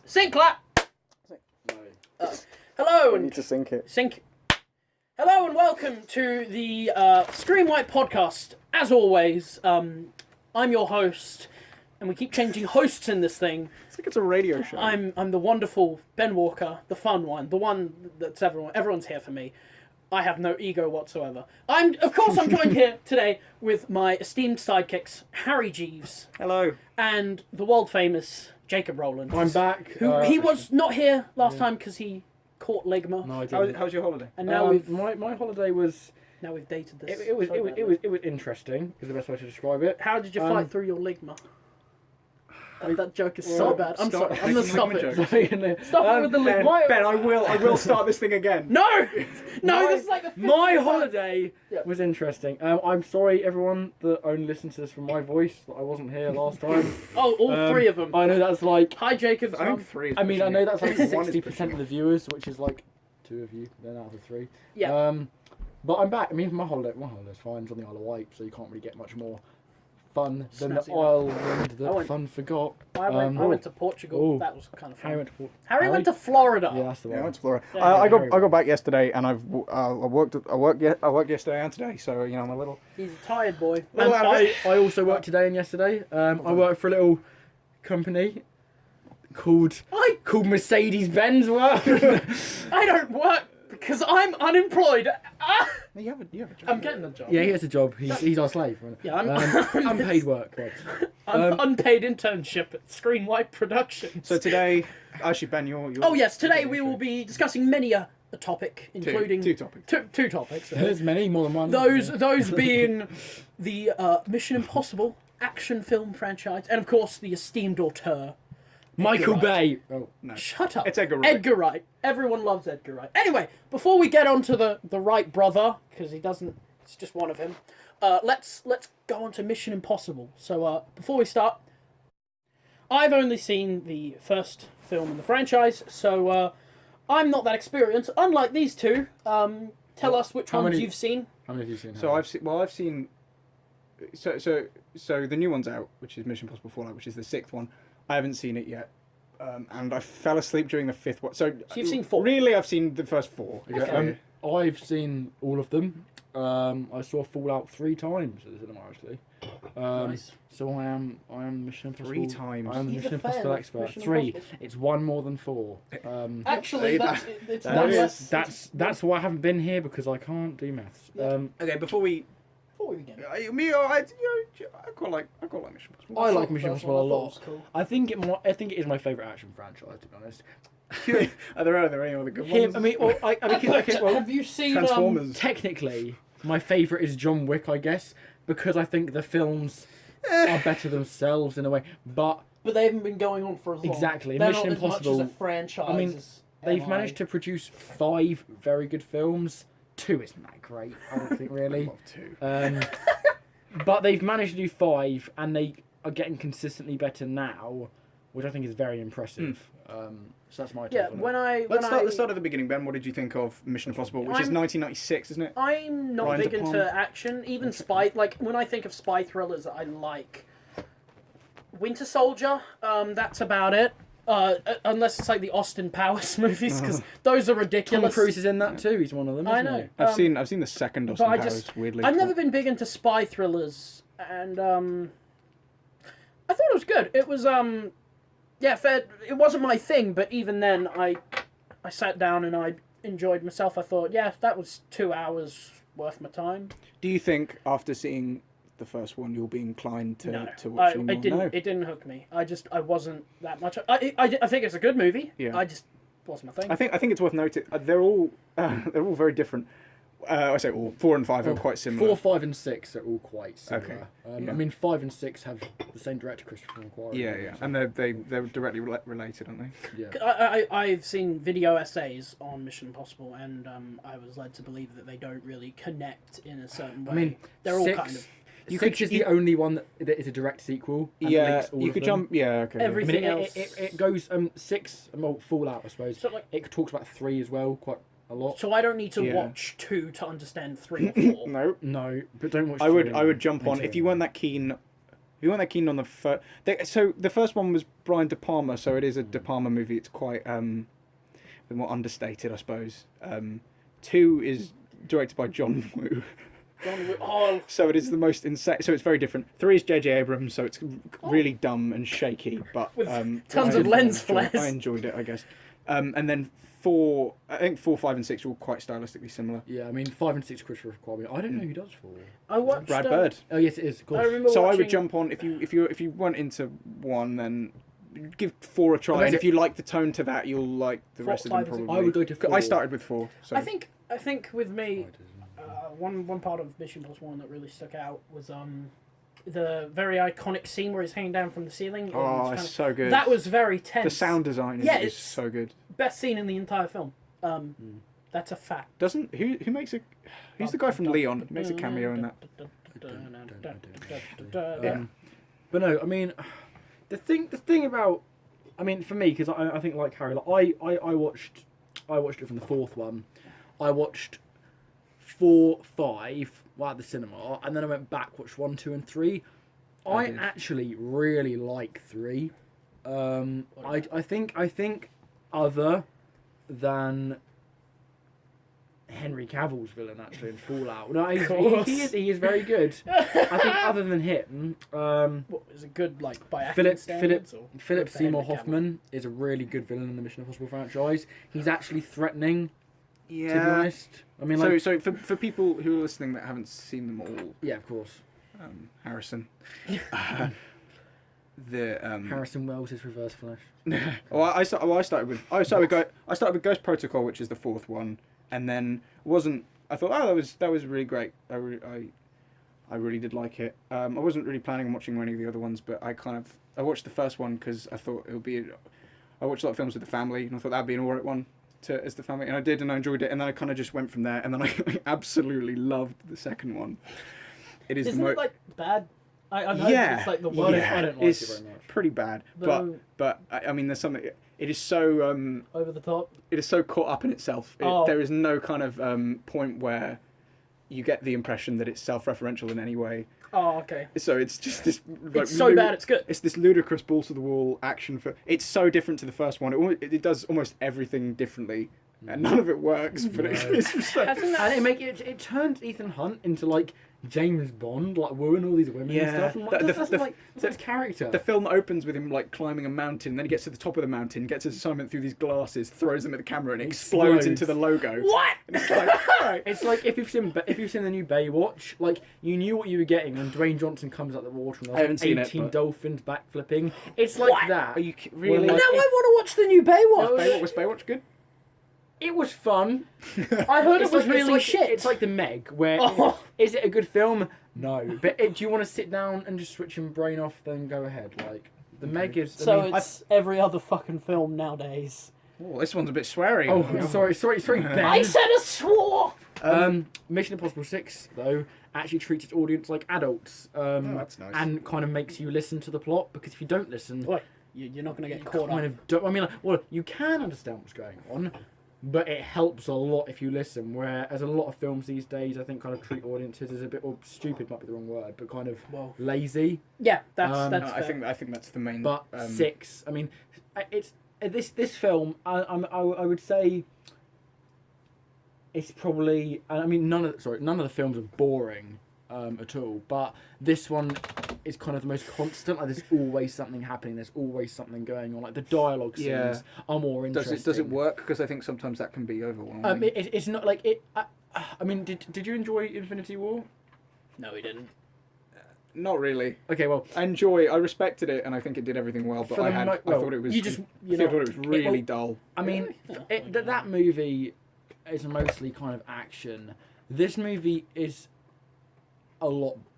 Sync clap! No. Hello I and need to sync it. sync. Hello and welcome to the ScreenWipe podcast. As always, I'm your host, and we keep changing hosts in this thing. It's like it's a radio show. I'm the wonderful Ben Walker, the fun one, the one that's everyone's here for me. I have no ego whatsoever. I'm joined here today with my esteemed sidekicks, Harry Jeeves Hello. and the world famous Jacob Rowland. I'm back. He was not here last time because he caught ligma. No, I didn't. How's your holiday? And now my holiday was now we've dated this. it was interesting. Is the best way to describe it. How did you fight through your ligma? That joke is so bad. I'm sorry. I'm gonna stop it. Stop it with the ligma. Ben, I will start this thing again. No, this is like the fifth My time. holiday was interesting. I'm sorry, everyone that only listened to this from my voice. That I wasn't here last time. Oh, all three of them. I know that's like. Hi, Jacob. I think three. I mean, I know that's like One is 60% of the viewers, which is like 2 of you. Then out of the 3. Yeah. But I'm back. I mean, my holiday's fine. It's on the Isle of Wight, so you can't really get much more fun than the Snazzy. island that fun forgot. I went to Portugal. That was kind of fun. Harry went to Florida. Yeah, that's the one. Yeah, I went to Florida. Yeah, I got back yesterday, and I worked yesterday and today, so you know I'm a little. He's a tired boy. And I also worked today and yesterday. I worked for a little company called Mercedes-Benz. Work. I don't work because I'm unemployed. You have a job. I'm getting a job. Yeah, he has a job. He's our slave. Yeah, I'm unpaid work. Right. unpaid internship at ScreenWipe Productions. So today, actually, Ben, you're. Oh yes, today we will be discussing many a topic, including two topics. Two topics. There's many, more than one. Those being the Mission Impossible action film franchise, and of course the esteemed auteur Michael Bay. Oh. No. Shut up. It's Edgar Wright. Edgar Wright. Everyone loves Edgar Wright. Anyway, before we get on to the Wright brother, because it's just one of him, let's go on to Mission Impossible. So before we start, I've only seen the first film in the franchise, so I'm not that experienced. Unlike these two, tell us which ones you've seen. How many have you seen? So I've seen. So the new one's out, which is Mission Impossible Fallout, which is the 6th one. I haven't seen it yet, and I fell asleep during the 5th one. So you've seen 4? Really, I've seen the first 4. Okay. I've seen all of them. I saw Fallout 3 times at the cinema actually. Nice. So I am Mission Impossible. 3 times. I am the He's Mission a fan Impossible of expert. Mission 3. Impossible. It's one more than 4. Actually, That's why I haven't been here because I can't do maths. Yeah. Okay, before we begin. I quite like Mission Impossible. I like Mission Impossible a lot. Cool. I think it is my favourite action franchise, to be honest. Are there any other good ones? Have you seen Transformers? Technically, my favourite is John Wick, I guess, because I think the films are better themselves in a way. But they haven't been going on for as long. Exactly, They're Mission not as Impossible. much as a franchise. I mean, as they've MI. managed to produce 5 very good films. 2 isn't that great, I don't think, really. I love 2. But they've managed to do 5, and they are getting consistently better now, which I think is very impressive. So that's my take on it. Let's start at the beginning, Ben. What did you think of Mission Impossible, which is 1996, isn't it? I'm not Ryan big De into Palma. action, even spy. Like when I think of spy thrillers, I like Winter Soldier. That's about it. Unless it's like the Austin Powers movies, because those are ridiculous. Tom Cruise is in that too. He's one of them. I Isn't know. He? I've seen the second Austin Powers. Weirdly, I've never been big into spy thrillers, and I thought it was good. It was fair. It wasn't my thing, but even then, I sat down and I enjoyed myself. I thought, yeah, that was 2 hours worth my time. Do you think after seeing the first one, you'll be inclined to No, watch any more? No. It didn't hook me. I wasn't that much. I think it's a good movie. Yeah. I just wasn't my thing. I think it's worth noting. They're all very different. I say all 4 and 5 are quite similar. 4, 5, and 6 are all quite similar. Okay. I mean, 5 and 6 have the same director, Christopher McQuarrie. Yeah, and they're directly related, aren't they? Yeah. I've seen video essays on Mission Impossible, and I was led to believe that they don't really connect in a certain way. I mean, they're all 6, kind of. 6 is the only one that is a direct sequel. And links all you of could them. jump. Yeah, okay. Everything I mean, else. it goes 6. Well, Fallout, I suppose. So, like, it talks about 3 as well, quite a lot. so I don't need to Yeah. watch 2 to understand 3 or 4. No. No, but don't watch. I 3. would jump Me on too. if you weren't that keen we weren't that keen on the first. So the first one was Brian De Palma, so it is a De Palma movie. It's quite a bit more understated, I suppose. 2 is directed by John Woo. Oh, So it is the most insane. So it's very different. 3 is J.J. Abrams, so it's really dumb and shaky, but With tons I of lens enjoyed- flares. I enjoyed it, I guess. And then 4, I think 4, 5, and 6 are all quite stylistically similar. Yeah, I mean 5 and 6 Christopher Kwame. I don't know who does 4. I watched Brad Bird. Oh yes, it is. Of course. I remember So I watching... would jump on if you weren't into 1, then give 4 a try, Unless and if it- you like the tone to that, you'll like the 4, rest of them 5, and 6. probably. I would go to 4. I started with 4. So. I think with me, one part of Mission Impossible 1 that really stuck out was the very iconic scene where he's hanging down from the ceiling. Oh, It's it's so good. That was very tense. The sound design Yeah, is it's- so good. Best scene in the entire film. That's a fact. Doesn't who makes a who's the guy from Leon? He makes a cameo in that. Yeah. But no, I mean, the thing about, I mean, for me, because I think like Harry, like, I watched it from the 4th one. I watched 4, 5 at the cinema, and then I went back, watched 1, 2, and 3. I did. actually really like 3. I think other than Henry Cavill's villain actually in Fallout. No, he is very good. I think other than him, What, is it good, like, by acting Philip standards, or Philip good for Seymour Henry Cavill? Hoffman is a really good villain in the Mission Impossible franchise. He's actually threatening, to be Yeah. honest. I mean, like, So for people who are listening that haven't seen them all, yeah, of course. Harrison, Harrison Wells is Reverse Flash. Well, I started with Ghost Protocol, which is the 4th one, and then I thought, oh, that was really great. I really did like it. I wasn't really planning on watching any of the other ones, but I watched the first one because I thought it would be. I watched a lot of films with the family, and I thought that'd be an alright one as the family, and I did, and I enjoyed it, and then I kind of just went from there, and then I absolutely loved the second one. It is Isn't it, like, bad? I've heard Yeah. it's like the Yeah. worst. I don't like it's it very much. pretty bad, The- but I mean, there's something. It is so Over the top. it is so caught up in itself. Oh. There is no kind of point where you get the impression that it's self-referential in any way. Oh, okay. So it's just this. Like, It's so bad, it's good. It's this ludicrous balls to the wall action. It's so different to the first one. It does almost everything differently, and none of it works. But No. it's just so, Hasn't that... And it turned Ethan Hunt into like James Bond, like wooing all these women Yeah. and stuff. And like, that's his character. the film opens with him like climbing a mountain, then he gets to the top of the mountain, gets his assignment through these glasses, throws them at the camera, and explodes into the logo. What? And it's like, alright. It's like if you've seen the new Baywatch, like you knew what you were getting when Dwayne Johnson comes out the water and I haven't there's seen it, 18 but- dolphins backflipping. It's like What? that. Are you really? Now Like, I want to watch the new Baywatch. Was Baywatch good? It was fun. I heard It's it was like- really it's like, shit. It's like the Meg, where Oh. is it a good film? No, but do you want to sit down and just switch your brain off? Then go ahead. Like the Meg is. So I mean, it's every other fucking film nowadays. Oh, this one's a bit sweary. oh, sorry, Ben. I said a swore! Mission Impossible 6 though actually treats its audience like adults. that's nice. And kind of makes you listen to the plot, because if you don't listen, Wait, you're not going to get you caught kind up. of don't. I mean, like, well, you can understand what's going on, but it helps a lot if you listen. Whereas a lot of films these days, I think, kind of treat audiences as a bit, or stupid might be the wrong word, but kind of Whoa. lazy. Yeah, that's No, fair. I think that's the main. But 6, I mean, it's this film. I would say it's probably. I mean, none of the films are boring at all. But this one is kind of the most constant. Like, there's always something happening. There's always something going on. Like the dialogue scenes Yeah. are more interesting. Does it work? Because I think sometimes that can be overwhelming. It's not like it. I mean, did you enjoy Infinity War? No, he didn't. Not really. Okay, well, I respected it, and I think it did everything well. But For the I thought it was. You just, I thought it was really Well, dull. I mean, that movie is mostly kind of action. This movie is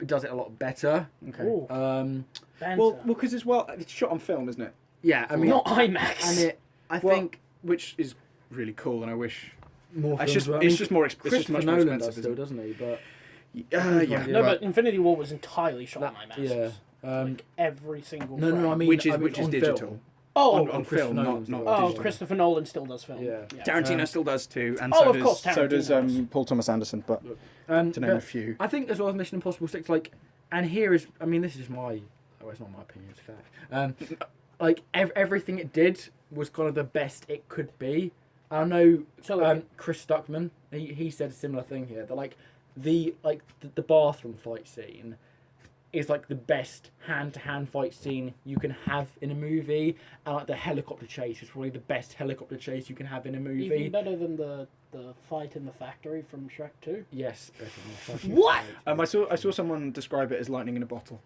does it a lot better. Okay. Ooh, Um, banter. Well, because it's shot on film, isn't it? yeah, I mean, not IMAX. and I Well, think which is really cool, and I wish. more. It's films just were- I it's mean, just more. It's just Christopher much more Nolan expensive. does still, doesn't he? But Yeah. no, but Infinity War was entirely shot that, on IMAX. yeah. Like every single No, frame. I mean, which is on digital. film. Oh, on Christopher film, Nolan's not does. digital. Christopher Nolan still does film. Yeah. Tarantino still does too, and Oh, of course, so does Tarantino does. Paul Thomas Anderson. But to name a But few. I think as well as Mission Impossible 6, like, and here is, I mean, this is just my Oh, it's not my opinion, it's fact. Like everything it did was kind of the best it could be. I know Chris Stuckman. He said a similar thing here. That the bathroom fight scene is like the best hand-to-hand fight scene you can have in a movie, and like the helicopter chase is probably the best helicopter chase you can have in a movie. Even better than the fight in the factory from Shrek 2. Yes, better than the fucking What? fight. I saw someone describe it as lightning in a bottle.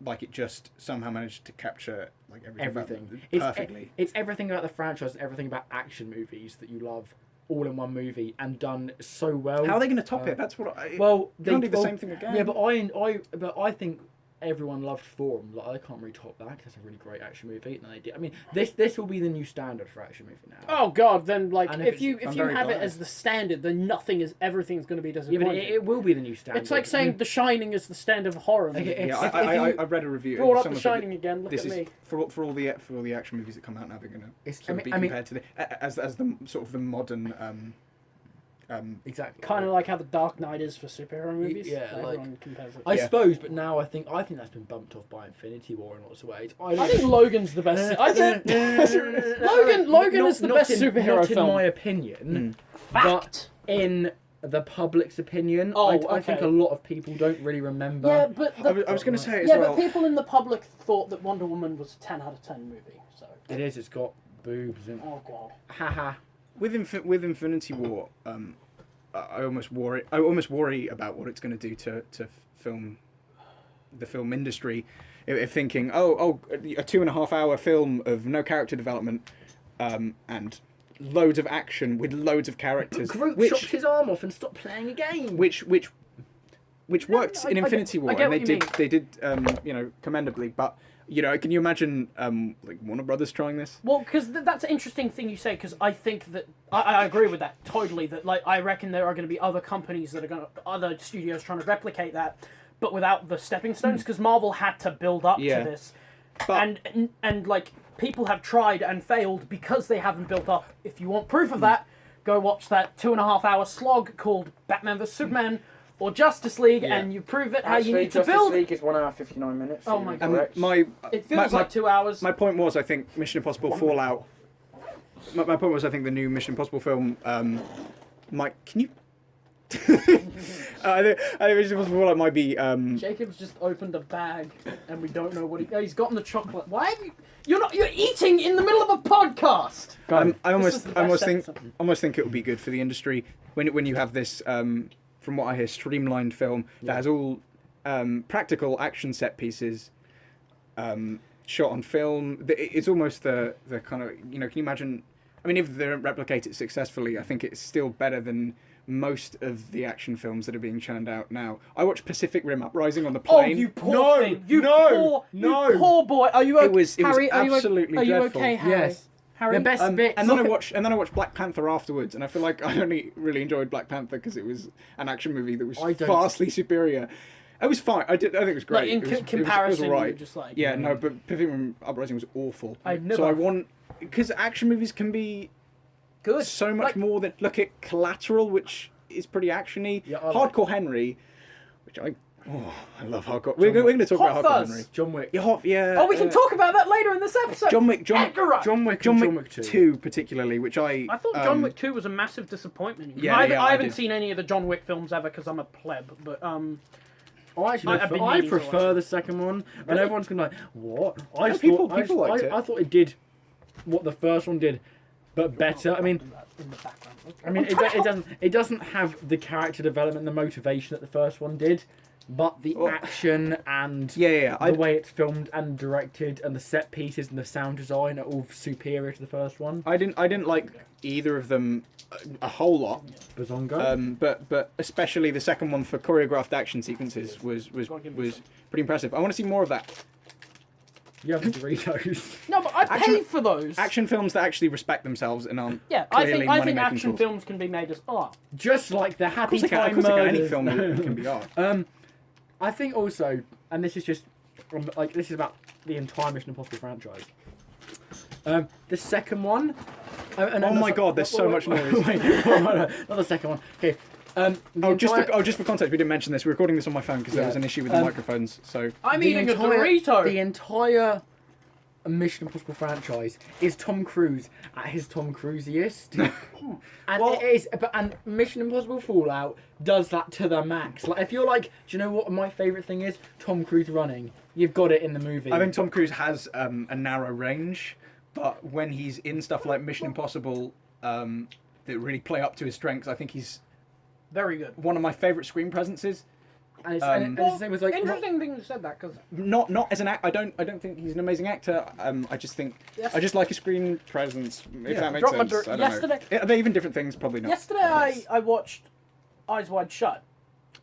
Like It just somehow managed to capture like Everything. perfectly. It's everything about the franchise, everything about action movies that you love, all in one movie and done so well. How are they going to top it? That's what. They can't do the same thing again. Yeah, but I think everyone loved Forum. Like, I can't really top that because it's a really great action movie. And they did. I mean, this will be the new standard for action movie now. oh god, then like And if you I'm have very it glad. as the standard, then everything's going to be Yeah, disappointing. but it will be the new standard. It's like saying The Shining is the standard of horror. Okay, movies. yeah, Yeah, if I read a review. Brought up someone The said Shining again. Look This at is me. for all the action movies that come out now. They're going to It's- be I mean- compared to as the sort of the modern. exactly. Kind of like how The Dark Knight is for superhero movies. yeah, Everyone compares it. I Yeah. suppose, but now I think that's been bumped off by Infinity War in lots of ways. I think Logan's the best. I think Logan is the best superhero not film. in my opinion, Fact. but in the public's opinion, Oh, I think okay. a lot of people don't really remember. Yeah, but I was going to say as yeah, well. but people in the public thought that Wonder Woman was a 10 out of 10 movie. So It is. It's got boobs and oh god. haha. With Infinity War, I almost worry about what it's going to do to the film industry. If thinking, a 2.5 hour film of no character development, and loads of action with loads of characters, Groot which chopped his arm off and stopped playing a game. which worked I in get- Infinity War, I get and they what you did commendably. But can you imagine like Warner Brothers trying this? Well, because that's an interesting thing you say. Because I think that I agree with that totally. That like I reckon there are going to be other companies that are other studios trying to replicate that, but without the stepping stones. Because Marvel had to build up Yeah. to this, But- and like people have tried and failed because they haven't built up. If you want proof of that, go watch that 2.5 hour slog called Batman vs Superman or Justice League, Yeah. and you prove it how you need to build. League is 1 hour 59 minutes. Oh my you're God. correct. My It feels my- like 2 hours. My point was, I think Mission Impossible Fallout. My point was, I think the new Mission Impossible film might. Can you? I think Mission Impossible Fallout might be. Jacob's just opened a bag, and we don't know what he's gotten the chocolate. Why have you? You're eating in the middle of a podcast. I This is the best almost think it would be good for the industry when you have this. From what I hear, streamlined film that has all practical action set pieces. Shot on film. It's almost the kind of can you imagine? I mean, if they don't replicate it successfully, I think it's still better than most of the action films that are being churned out now. I watched Pacific Rim Uprising on the Oh, plane. you poor thing! You poor boy! Are you okay? It was Harry, absolutely are you dreadful. okay, Harry? Yes. Harry. The best bit. And then I watched Black Panther afterwards, and I feel like I only really enjoyed Black Panther because it was an action movie that was vastly superior. It was fine. I think it was great. Like in it was, comparison, it was all right. you're just like Yeah, no, but Pacific Rim Uprising was awful. I've never- So I want because action movies can be good. so much Like, more than look at Collateral, which is pretty actiony. Yeah, I like- Hardcore Henry, which I love Hardcore. We're going to talk Hot about Hardcore Fuzz. Henry. John Wick. Yeah. Oh, we can talk about that later in this episode. John Wick. Edgar Wright. John Wick. John and Wick, John Wick 2. 2 particularly, which I I thought John Wick 2 was a massive disappointment. Yeah, I I haven't did. seen any of the John Wick films ever because I'm a pleb. But I I've been I meaning to prefer watch the second one, and Really? everyone's gonna be like, "What?" I Yeah, just people thought, liked it. I thought it did what the first one did, but better. I mean, in the background. it doesn't have the character development, the motivation that the first one did, but the Oh. action and Yeah. the way it's filmed and directed and the set pieces and the sound design are all superior to the first one. I didn't like either of them a whole lot. Bazongo. But especially the second one for choreographed action sequences was pretty impressive. I want to see more of that. You have the Doritos. No, but I Action- pay for those. Action films that actually respect themselves and aren't Yeah, I clearly think money-making action tools. films can be made as art. Just like the Happy Of course, Time any Murders. film can be art. I think also, and this is just like this is about the entire Mission Impossible franchise. The second one. Oh my God, there's so much noise. Wait, no, not the second one. Okay. Just for context, we didn't mention this. We're recording this on my phone because there was an issue with the microphones. So I'm eating a Dorito. The entire Mission Impossible franchise is Tom Cruise at his Tom Cruisiest, and Well- it is. And Mission Impossible Fallout does that to the max. Like, if you're like, do you know what my favourite thing is? Tom Cruise running. You've got it in the movie. I think Tom Cruise has a narrow range, but when he's in stuff like Mission Impossible that really play up to his strengths, I think he's Very good. one of my favourite screen presences. And it's, and it's the same with like. Interesting thing you said that because Not as an act. I don't think he's an amazing actor. I just think Yes. I just like his screen presence. If that makes Drop my sense. dirt. I don't Yesterday- know. Are they even different things? Probably not. yesterday I watched Eyes Wide Shut.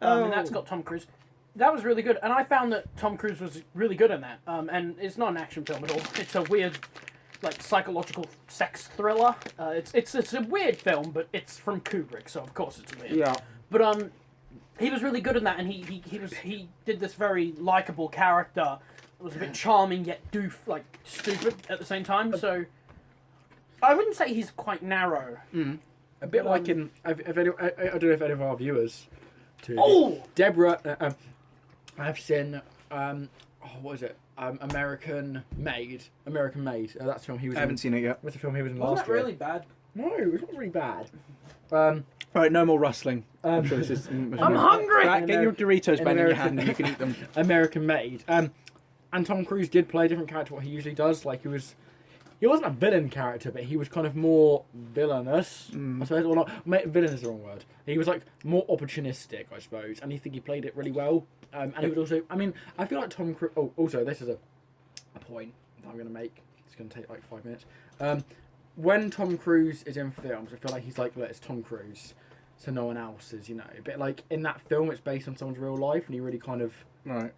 And that's got Tom Cruise. That was really good, and I found that Tom Cruise was really good in that. And it's not an action film at all. It's a weird, like, psychological sex thriller. It's a weird film, but it's from Kubrick, so of course it's weird. Yeah. But he was really good in that, and he did this very likable character. It was a bit charming yet stupid at the same time. So I wouldn't say he's quite narrow. A bit like in. I don't know if any of our viewers. Deborah. I've seen. What is it? American Made. That's the film he was. I haven't seen it yet. What's the film he was in Wasn't last that year? really bad? No, it's not really bad. Right, no more rustling. I'm sure this is. I'm hungry! Get your Doritos In back in your American- hand and you can eat them. American Made. And Tom Cruise did play a different character to what he usually does. Like he wasn't a villain character, but he was kind of more villainous. I suppose, or not. Villain is the wrong word. He was like more opportunistic, I suppose, and I think he played it really well. And he would also. I mean, I feel like Tom Cruise. Oh, also, this is a point that I'm going to make. It's going to take like 5 minutes. When Tom Cruise is in films, I feel like he's like, look, it's Tom Cruise, so no one else is, you know. But like in that film, it's based on someone's real life, and he really kind of Right.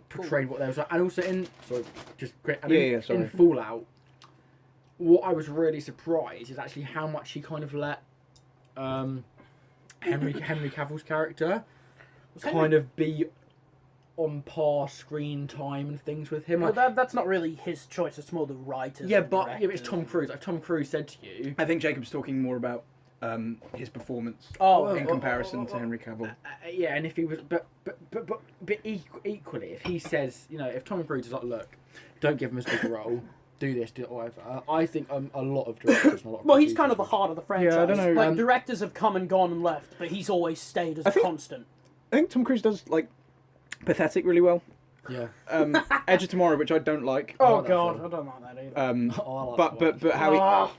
portrayed what they was like. And also in Sorry. in Fallout, what I was really surprised is actually how much he kind of let Henry Cavill's character kind of be on par screen time and things with him. Well, Like, that's not really his choice. It's more the writers. yeah, and but directors. it's Tom Cruise. Like Tom Cruise said to you, I think Jacob's talking more about his performance Oh, in comparison to Henry Cavill. yeah, and if he was, but equally, if he says, you know, if Tom Cruise is like, look, don't give him as big a role, do this, do it, whatever. I think a lot of directors, and a lot of Well, he's producers kind of the heart of the franchise. Yeah, I don't know, Like directors have come and gone and left, but he's always stayed as a constant. I think Tom Cruise does like pathetic really well. Yeah. Edge of Tomorrow, which I don't like. Oh that god, film. I don't like that either. Oh, I like But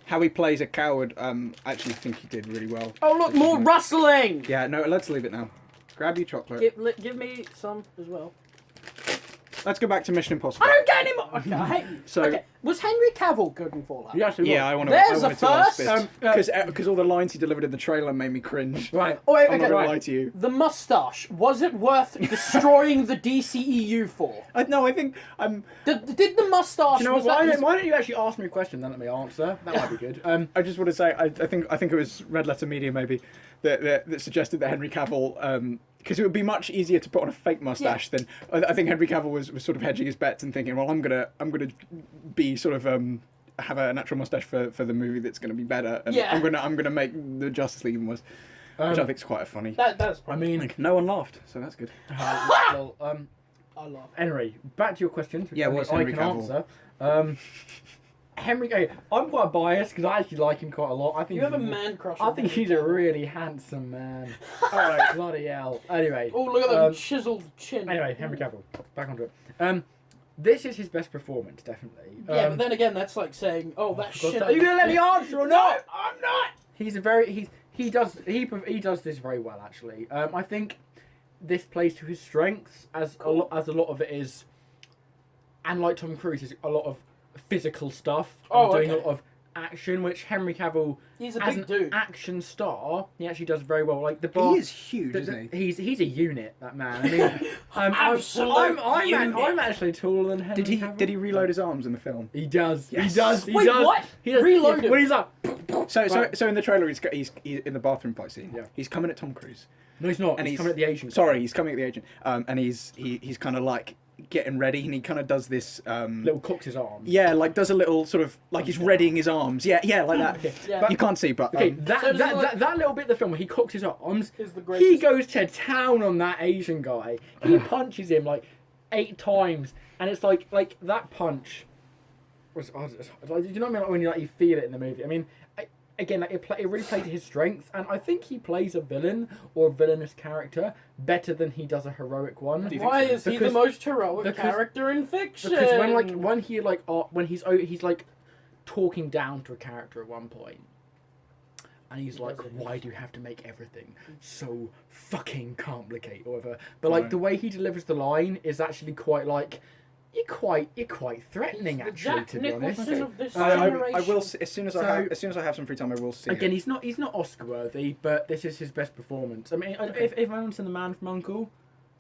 how he plays a coward, I actually think he did really well. Oh look, more rustling. Yeah, no, let's leave it now. Grab your chocolate. Give me some as well. Let's go back to Mission Impossible. I don't get any more. Okay, I hate you. So- okay, was Henry Cavill good in Fallout? Yeah, actually, Yeah, I want to. There's a first. Because all the lines he delivered in the trailer made me cringe. right. Oh wait, I'm not okay. gonna lie to you. The mustache, was it worth destroying the DCEU for? No, I think Did the mustache? You know, was that his- why don't you actually ask me a question, then let me answer? That might be good. I just want to say I think it was Red Letter Media maybe that suggested that Henry Cavill because it would be much easier to put on a fake mustache than I think Henry Cavill was sort of hedging his bets and thinking, well, I'm gonna be sort of have a natural mustache for the movie that's gonna be better, and Yeah. I'm gonna make the Justice League even worse, which I think is quite funny. That's. I mean, Like, no one laughed, so that's good. well, I love. Anyway, back to your questions. Which Yeah, only what's I Henry can Cavill? answer. Henry, I'm quite biased because I actually like him quite a lot. I think You have a he's- man crush. I on think Henry he's a Cavill. really handsome man. Alright, bloody hell. Anyway. Oh look at that chiseled chin. Anyway, Henry Cavill. Back onto it. This is his best performance, definitely. Yeah, but then again, that's like saying, "Oh, that for God's shit." sake- Are you gonna let me answer or not? I'm not. He's a very he does this very well actually. I think this plays to his strengths as a lot of it is, and like Tom Cruise is a lot of physical stuff. Oh, doing okay. a lot of action, which Henry Cavill He's a as big an dude. action star, he actually does very well. Like the bar, He is huge, isn't he? He's a unit, that man. I mean, Absolute unit. I'm actually taller than Henry Cavill. Did he reload his arms in the film? He does. Yes. He does. He Wait, does. what? He does. Reloaded? When he's like, So in the trailer he's in the bathroom fight scene. Yeah. He's coming at Tom Cruise. no, he's not. And he's coming at the Asian. Sorry, he's coming at the agent. And he's kind of like getting ready, and he kind of does this. Little cocks his arm. Yeah, like does a little sort of like he's readying his arms. Yeah, like that. Yeah. But you can't see, but Okay, So does it that little bit of the film where he cocks his arms, Is the he greatest. goes to town on that Asian guy. He punches him like 8 times, and it's like that punch was. Do you know what I mean? Like when you feel it in the movie. I mean, again, it really plays to his strengths, and I think he plays a villain or a villainous character better than he does a heroic one. Do you think Why so? is he the Because- most heroic because- character in fiction? Because when he's talking down to a character at one point, and he's like, "Why do you have to make everything so fucking complicated?" Or whatever. But like Right. the way he delivers the line is actually quite like you're quite threatening, He's the actually, Jack to be honest. Nicholson of this I generation. will as soon as I have some free time, I will see. Again, it. he's not Oscar worthy, but this is his best performance. I mean, if anyone's seen The Man from U.N.C.L.E.,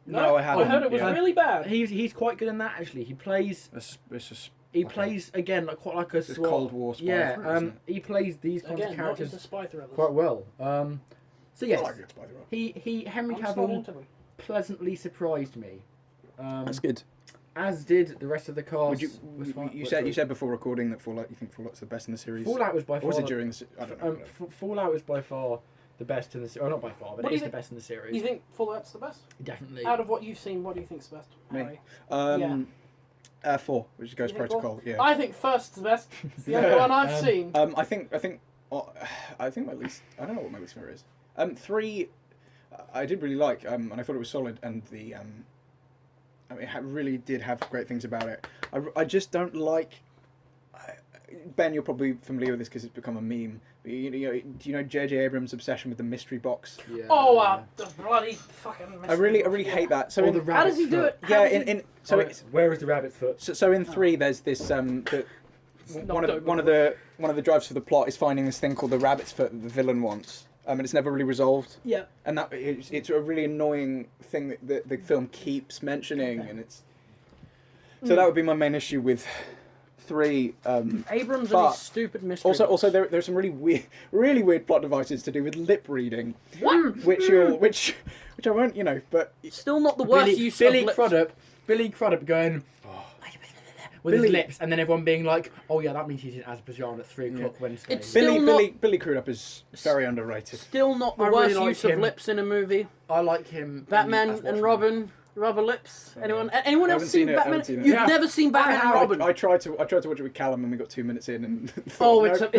No, I haven't. I heard it was yeah. really bad. he's quite good in that actually. He plays It's just plays again like quite like a It's SWAT. Cold War spy Yeah, thriller, isn't it? he plays these kinds Again, of not characters into spy thrillers. quite well. So yes, I like it, by the way. Henry I'm not Cavill into them. pleasantly surprised me. That's good. As did the rest of the cast. Would you was fine. you said before recording that Fallout, you think Fallout's the best in the series? Fallout was by Or far. was it during the? I don't know. whatever. Fallout was by far the best in the series. Oh, not by far, but What do it you is the think- best in the series. You think Fallout's the best? Definitely. Out of what you've seen, what do you think's the best? Me? Harry? 4, which is Ghost You think Protocol. Yeah. I think first's the best. It's the only one I've seen. I think my least. I don't know what my least favorite is. 3, I did really like, and I thought it was solid, and the I mean, it really did have great things about it. I just don't like. Ben, you're probably familiar with this because it's become a meme. But do you know J.J. Abrams' obsession with the mystery box? Yeah. Oh, the bloody fucking. I really hate that. So Or in, the How does he rabbit's do foot. it? How yeah, does he- in so Oh, it's where is the rabbit's foot? so in 3 there's this one of the drives for the plot is finding this thing called the rabbit's foot that the villain wants. And it's never really resolved. Yeah. And that it's a really annoying thing that the film keeps mentioning, and it's so that would be my main issue with 3. Abrams but and his stupid mystery. Also there's some really weird plot devices to do with lip reading, What? which I won't, but Still not the worst use Billy of lips. Billy Crudup going with Billy- his lips, and then everyone being like, "Oh yeah, that means he's in Azerbaijan at 3:00 Wednesday." It's still Billy Crudup is very underrated. Still not the I really worst like use him. of lips in a movie. I like him. Batman as and Watchmen. Robin, rubber lips. Anyone I else haven't seen seen it, I Batman? haven't seen it. You've Yeah. never seen Batman and Robin. I tried to watch it with Callum, and we got 2 minutes in, and Oh, thought,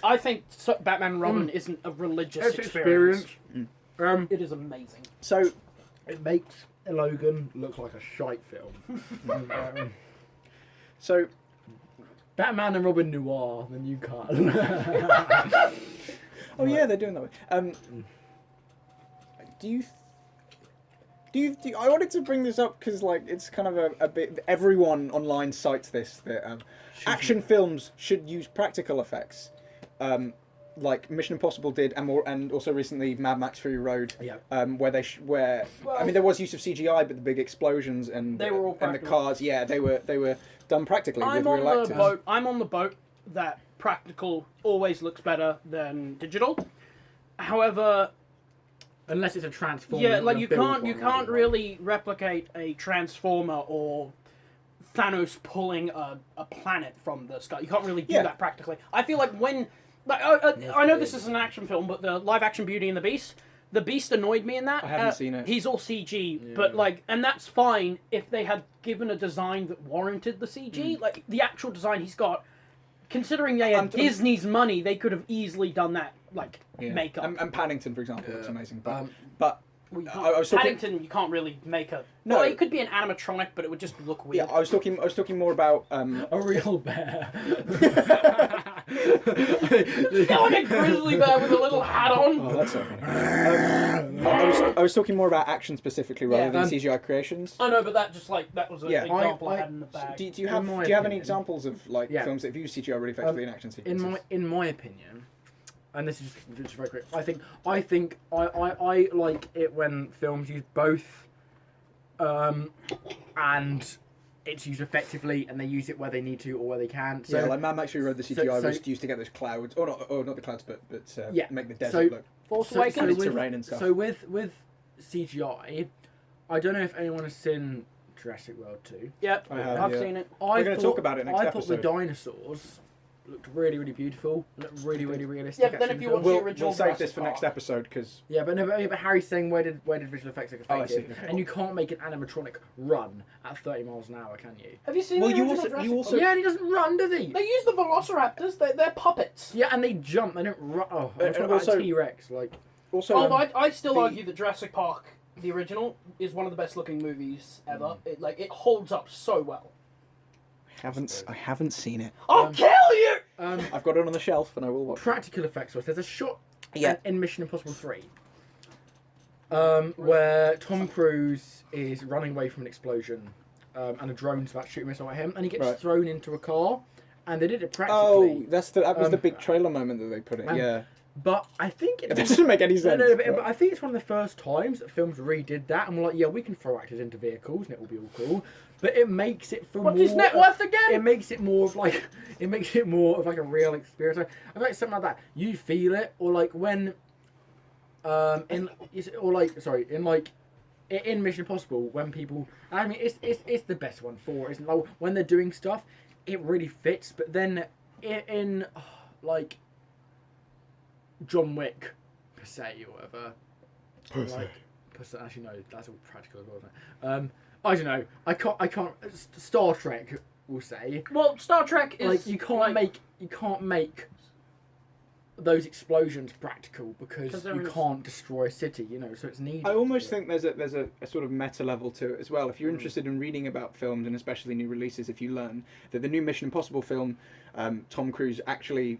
I think Batman and Robin isn't a religious It's experience. experience. It is amazing. So It makes Logan look like a shite film. so Batman and Robin Noir, the new cut. oh yeah, they're doing that way. Do you? I wanted to bring this up because it's kind of a bit. Everyone online cites this that action films should use practical effects, like Mission Impossible did, and also recently Mad Max Fury Road. Yeah. Where I mean there was use of CGI, but the big explosions and They were all and the practical. cars, yeah, they were done practically with real actors. I'm on the boat that practical always looks better than digital. However, Unless it's a transformer. yeah, like you build can't one, right? really replicate a transformer or Thanos pulling a planet from the sky. You can't really do Yeah. that practically. I feel like when I know this is an action film, but the live action Beauty and the Beast annoyed me in that. I haven't seen it. He's all CG, Yeah. but and that's fine if they had given a design that warranted the Mm. CG. Like the actual design he's got, considering they had I'm- Disney's money, they could have easily done that Yeah. makeup. And Paddington, for example, looks Yeah. amazing. But Well, you I can't- was talking. Paddington, you can't really make a. No. Well, it could be an animatronic, but it would just look weird. Yeah, I was talking more about. A real bear. Yeah, like a grizzly bear with a little hat on. Oh, that's so funny. I was talking more about action specifically rather Yeah. than CGI creations. I know, but that was an Yeah. example I I- had in the bag. Do you have In my any opinion- examples of Yeah. films that have used CGI really effectively in action sequences? in my opinion, and this is just very quick. I think I like it when films use both, and it's used effectively, and they use it where they need to or where they can. So yeah, like Mad Max Fury Road, the CGI so- was used to get those clouds, or not the clouds, but Yeah. make the desert So- look. Force so Awakens. with terrain and stuff. So with CGI, I don't know if anyone has seen Jurassic World 2. Yep, I have, I've yeah. seen it. We're going to talk about it next I episode. thought the dinosaurs looked really, really beautiful. Looked really, really realistic. Yeah, but then actually, if you in the watch film. the original We'll save Jurassic this for next Park. episode because Yeah, but Harry's saying where did visual effects look Oh, I effective? see, okay. And you can't make an animatronic run at 30 miles an hour, can you? Have you seen Well, the you original also- Jurassic you Park? also- Yeah, and he doesn't run, does he? They use the Velociraptors. They're puppets. Yeah, and they jump. They don't run. Oh, I'm And talking also- about a T-Rex. Like, also I still the- argue that Jurassic Park, the original, is one of the best looking movies ever. Mm. It holds up so well. I haven't seen it. I'll kill you! I've got it on the shelf and I will watch. practical effects. There's a shot Yeah. in Mission Impossible 3 where Tom Cruise is running away from an explosion and a drone's about to shoot a missile at him, and he gets Right. thrown into a car, and they did it Oh, practically. that was the Um, big trailer moment that they put in. um, Yeah, But I think that doesn't make any sense. No, but I think it's one of the first times that films redid that, and we're like, yeah, we can throw actors into vehicles, and it will be all cool. But it makes it feel What's more. his net worth again? It makes it more of like, a real experience. I feel like something like that. You feel it, or like when, in Mission Impossible, when people, I mean, it's the best one for it, isn't it? Like, when they're doing stuff, it really fits. But then in like John Wick, per se, or whatever. Like, actually, no, that's all practical as well, isn't it? I don't know. I can't. Star Trek, we'll say. Well, Star Trek is Like, you can't make those explosions practical because 'Cause they're you in a- can't destroy a city, so it's needed. I almost think there's a sort of meta level to it as well. If you're interested in reading about films and especially new releases, if you learn that the new Mission Impossible film, Tom Cruise actually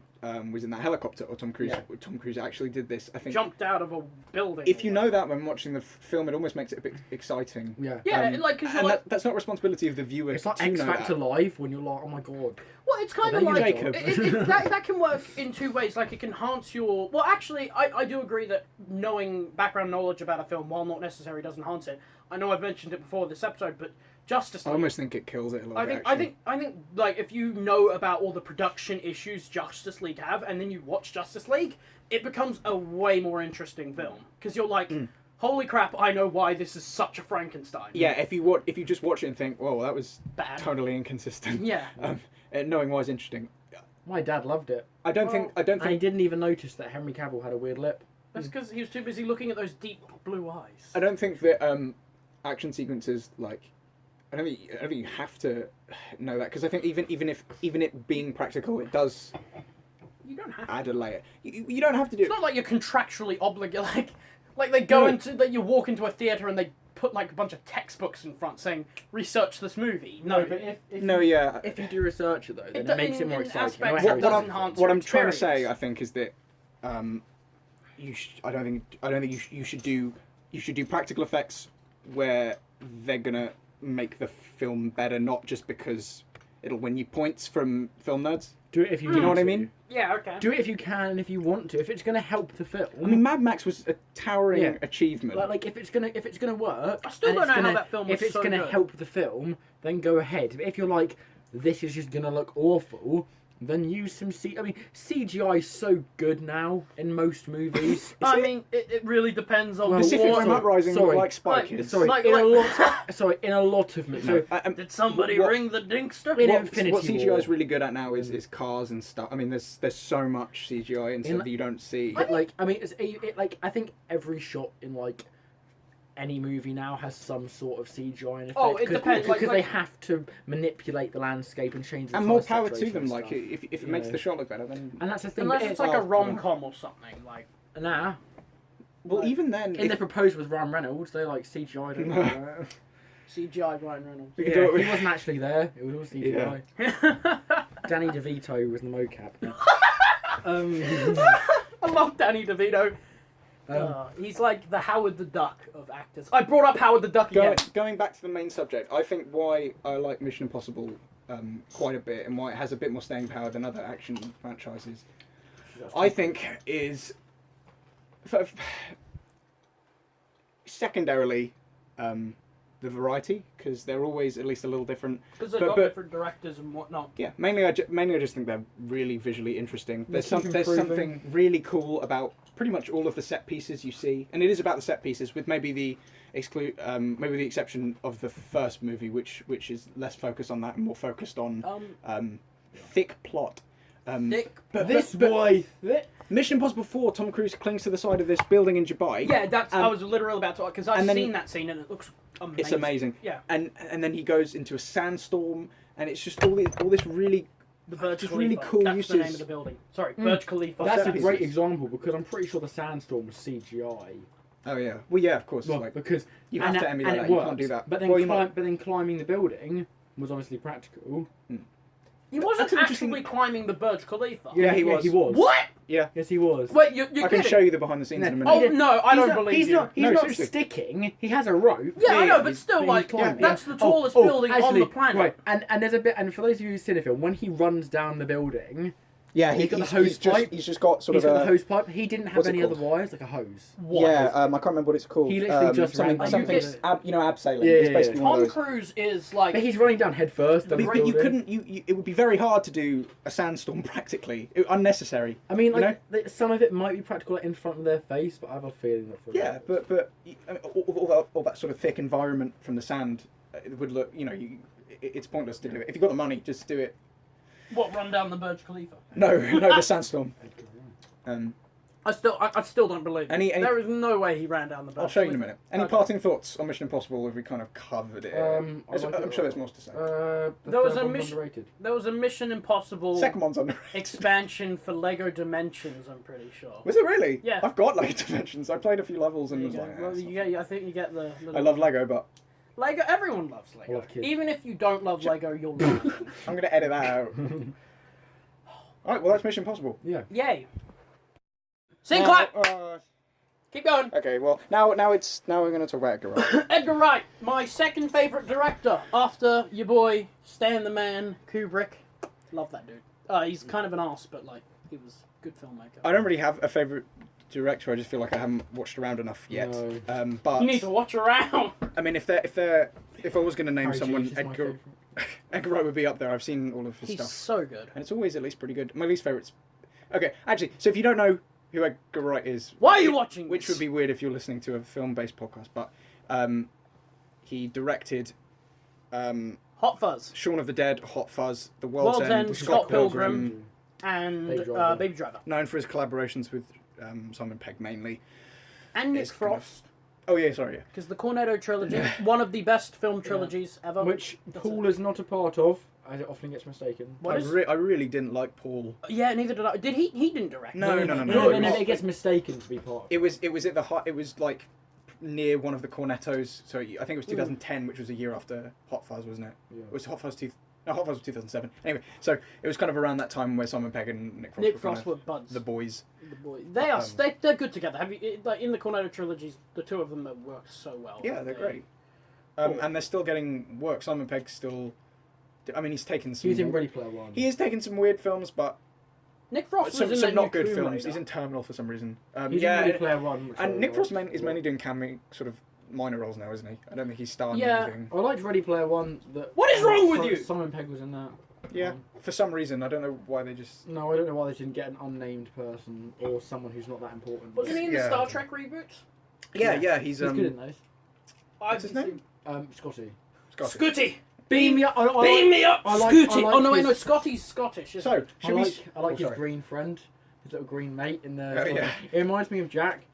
was in that helicopter, or Tom Cruise actually did this. I think jumped out of a building. if you know that when watching the film, it almost makes it a bit exciting. Yeah. Yeah, like, 'cause you're and like, that's not responsibility of the viewer. It's like to X know Factor that. Live when you're like, oh my god. well, it's kind Well, of thank you, like Jacob. that can work in two ways. Like, it can enhance your. Well, actually, I do agree that knowing background knowledge about a film, while not necessary, does enhance it. I know I've mentioned it before this episode, but Justice I League. almost think it kills it a little bit. I think, like, if you know about all the production issues Justice League have, and then you watch Justice League, it becomes a way more interesting film because you're like, holy crap, I know why this is such a Frankenstein. Yeah, if you just watch it and think, whoa, that was Bad. totally inconsistent. Yeah. And knowing why is interesting. My dad loved it. I don't think. And he didn't even notice that Henry Cavill had a weird lip. That's because he was too busy looking at those deep blue eyes. I don't think that action sequences like. I don't think you have to know that because I think even it being practical, it does You don't have to. add a layer. You don't have to do It's it. not like you're contractually obligated. Like they go No. into that you walk into a theater and they put like a bunch of textbooks in front saying research this movie. No, but if No, yeah. if you do research it though, then It it makes it more in exciting. aspects You know, it Harry does Potter. enhance What your I'm trying to say, experience. I think, is that I don't think you should do practical effects where they're gonna make the film better, not just because it'll win you points from film nerds. Do it if you Do you know want what I to. mean? Yeah, okay. Do it if you can and if you want to. If it's going to help the film. I mean, Mad Max was a towering Yeah. achievement. Like if it's gonna work, I still and don't it's know how gonna- that film was if it's so gonna good. help the film, then go ahead. But if you're like, this is just gonna look awful, then use some CGI is so good now in most movies. I mean, it really depends on Well, Pacific what. Rim Uprising, sorry. like Spy Like, Kids. sorry, Like- in like- a lot. In a lot of movies. So, Did somebody what- ring the dinkster? In what Infinity CGI War. is really good at now is cars and stuff. I mean, there's so much CGI and stuff that you don't see. I think every shot in like any movie now has some sort of CGI and effect. Oh, it depends, because like- they have to manipulate the landscape and change the And colour more power to saturation them. and Like, stuff. if it You makes know. the shot look better, then. And that's the thing. Unless but it's like a rom-com or something. Like, Nah. Well, even then, In the proposal with Ryan Reynolds, they like CGI'd him. CGI Ryan Reynolds. We could Yeah, do it with- he wasn't actually there. It was all CGI. Danny DeVito was the mocap. I love Danny DeVito. He's like the Howard the Duck of actors. I brought up Howard the Duck again. Going back to the main subject, I think why I like Mission Impossible quite a bit and why it has a bit more staying power than other action franchises, I think is secondarily the variety, because they're always at least a little different. Because they've But- got but- different directors and whatnot. Yeah, mainly I just think they're really visually interesting. They There's keep there's improving. something really cool about pretty much all of the set pieces you see, and it is about the set pieces, with maybe the exception of the first movie, which is less focused on that and more focused on thick plot. Nick, But this boy. Mission Impossible 4, Tom Cruise clings to the side of this building in Dubai. yeah, I was literally about to, because I've and then- seen that scene and it looks amazing. It's amazing. Yeah. And then he goes into a sandstorm, and it's just all this really The Burj just Khalifa. really cool That's the name uses. of the building. Sorry, Burj Khalifa. That's a set great pieces. example because I'm pretty sure the sandstorm was CGI. Oh yeah. Well, yeah, of course. Well, like, because you have and to that- emulate and that. it You works, can't do that. But then, Well, you might- but then climbing the building was obviously practical. He wasn't That's an interesting- actually climbing the Burj Khalifa. Yeah, he was. He was. What? Yeah. Yes, he was. Wait, you're I kidding? can show you the behind the scenes in a minute. Oh no, I don't He's not- believe he's you. Not, he's No, not seriously. sticking. He has a rope. Yeah, I know, but he's- still, he's like, climbing. that's the Oh, tallest oh, building on actually, the planet. Right, and there's a bit, and for those of you who've seen the film, when he runs down the building, Yeah, He's got the hose pipe. He's just got sort he's of got a the hose pipe. He didn't have what's it any other called? wires, like a hose. What? Yeah, I can't remember what it's called. He literally just something, ran- something Are you abseiling. Yeah, It's yeah, basically yeah. one Tom of those. Cruise is like. But he's running down head first. down the But you building. couldn't. You it would be very hard to do a sandstorm practically. Unnecessary. I mean, you like some of it might be practical in front of their face, but I have a feeling that for Yeah, but I mean, all that sort of thick environment from the sand, it would look. It's pointless to do it. If you've got the money, just do it. What, run down the Burj Khalifa? No, the sandstorm. I still don't believe it. Any- There is no way he ran down the Burj I'll show you in a Khalifa. minute. Any Okay. parting thoughts on Mission Impossible? Have we kind of covered it? I I'm like it. sure there's more to say. The There was third a one's mission- underrated. There was a Mission Impossible Second one's under. expansion for Lego Dimensions, I'm pretty sure. Was it really? Yeah. I've got Lego Dimensions. I played a few levels and There was you go. like, Well, "Ah, you get, I think you get the. I love Lego, but Lego. Everyone loves I Lego. love kids. Even if you don't love Lego, you'll love it. I'm gonna edit that out. All right, well that's Mission Impossible. Yeah. Yay. Sing clap. Uh, Keep going. okay, well now we're gonna talk about Edgar Wright. Edgar Wright, my second favourite director after your boy Stan the Man Kubrick. Love that dude. He's kind of an arse, but like he was a good filmmaker. I don't really have a favorite director. I just feel like I haven't watched around enough yet. No. But You need to watch around. I mean, if I was gonna name Harry someone, G is my Edgar favourite. Edgar Wright would be up there. I've seen all of his He's stuff, so good. and it's always at least pretty good. My least favourite's okay. Actually, so if you don't know who Edgar Wright is, Why are you watching Which this? would be weird if you're listening to a film-based podcast, but he directed Hot Fuzz Shaun of the Dead, Hot Fuzz, The World's, World's End, End, Scott Scott Pilgrim, Pilgrim. and Baby Driver. Baby Driver. known for his collaborations with Simon Pegg mainly. And Nick It's kind of- Frost. Oh yeah, sorry. Yeah. Because the Cornetto trilogy, one of the best film trilogies ever. Which That's Paul it. is not a part of, as it often gets mistaken. What is? I really didn't like Paul. Yeah, neither did I. Did he? He didn't direct. No, it. no. No, it no, was- it gets mistaken to be part of. It was at the hot. It was like near one of the Cornettos. So I think it was 2010, which was a year after Hot Fuzz, wasn't it? Yeah. Was Hot Fuzz No, Hot Fuzz was 2007. Anyway, so it was kind of around that time where Simon Pegg and Nick Frost Nick were Frost kind were of buds. the boys. The boy. They are. They're good together. Have you like in the Cornetto trilogies? The two of them have worked so well. Yeah, they're great. Cool. And they're still getting work. Simon Pegg's still. I mean, he's taken some. He's in Ready Player One. He is taking some weird films, but Nick Frost some was in that not new good Tomb films. Raider. He's in Terminal for some reason. He's yeah, in Ready Player One. which and I Nick Frost liked is a lot. mainly doing cameo sort of minor roles now, isn't he? I don't think he's starring Yeah. anything. I liked Ready Player One. What is wrong with you? Simon Pegg was in that. Yeah, for some reason I don't know why they just. No, I don't know why they didn't get an unnamed person or someone who's not that important. Wasn't he in the Yeah. Star Trek reboots? Yeah, he's He's good in those. What's his name? Scotty. Scottish. Scooty. Beam me up. Beam me up, I like- Scooty. I like Oh no, wait, his- no, Scotty's Scottish. Isn't So he? should we? I like his sorry. green friend, his little green mate in the. Oh, yeah. It reminds me of Jack,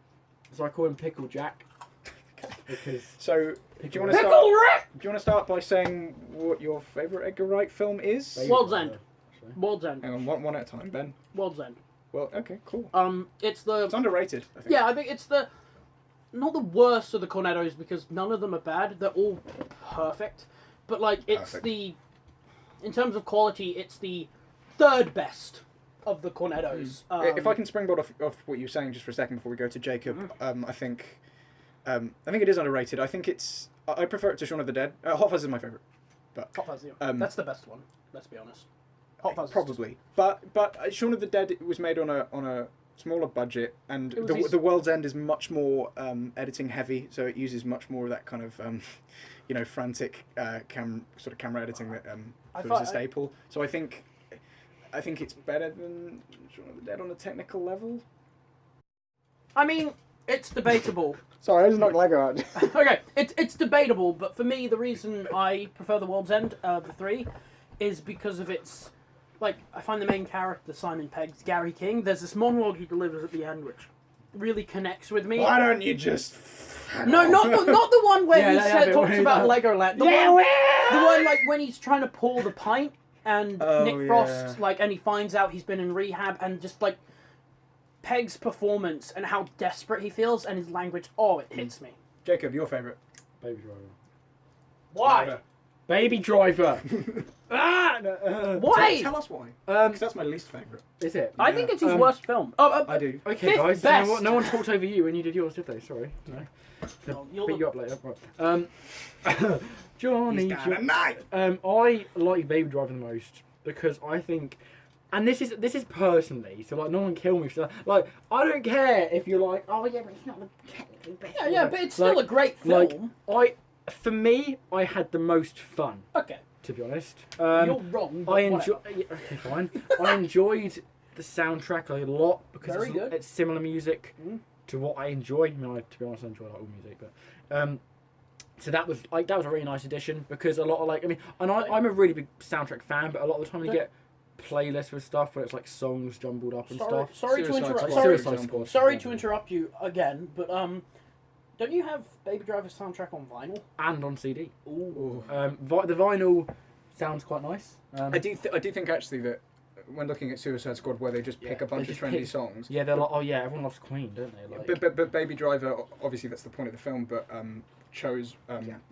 so I call him Pickle Jack. Because So do you want to Pickle start? Rick. Do you want to start by saying what your favourite Edgar Wright film is? World's End. World's End. Hang on, one at a time, Ben. World's End. Well, okay, cool. It's the. It's underrated, I think. Yeah, I think it's the. Not the worst of the Cornettos because none of them are bad. They're all perfect. But like, it's Perfect. the. In terms of quality, it's the third best of the Cornettos. If I can springboard off what you were saying just for a second before we go to Jacob, I think it is underrated. I think it's. I prefer it to Shaun of the Dead. Hot Fuzz is my favourite. Hot Fuzz, yeah. That's the best one. Let's be honest. Hot Fuzz. Probably, but Shaun of the Dead was made on a smaller budget, and It was the World's End is much more editing heavy, so it uses much more of that kind of frantic camera editing that was a staple. So I think it's better than Shaun of the Dead on a technical level. I mean, it's debatable. Sorry, I just knocked Lego out. Okay, it's debatable, but for me, the reason I prefer The World's End, the 3, is because of its... Like, I find the main character, Simon Pegg's Gary King, there's this monologue he delivers at the end which really connects with me. Why don't you just... No, not the one where he talks about Lego. Legoland. The one like when he's trying to pour the pint and Nick Frost, and he finds out he's been in rehab, and just like Pegg's performance and how desperate he feels and his language, it hits me. Jacob, your favourite? Baby Driver. Why? Baby Driver. Why? Tell us why. Because that's my least favourite. Is it? I think it's his worst film. I do. Okay, guys. Best. No one talked over you when you did yours, did they? Sorry. No. Beat you up later. Right. Johnny. He's got a knife. I like Baby Driver the most because I think, and this is personally, so like no one kill me. So, like I don't care if you're like, oh yeah, but it's not the technically best. Yeah, but it's still a great film. For me, I had the most fun. Okay. To be honest, You're wrong. But okay, fine. I enjoyed the soundtrack a lot because Very good. It's similar music to what I enjoy. I mean, to be honest, I enjoy all music, but so that was a really nice addition because a lot of I'm a really big soundtrack fan, but a lot of the time you get playlists with stuff where it's like songs jumbled up and stuff. Sorry to interrupt. Suicide Squad. Sorry to interrupt you again, but don't you have Baby Driver's soundtrack on vinyl and on CD? Ooh. The vinyl sounds quite nice. I do think actually that when looking at Suicide Squad, where they just pick a bunch of trendy songs. Yeah, they're like, oh yeah, everyone loves Queen, don't they? Like, but Baby Driver, obviously that's the point of the film, but chose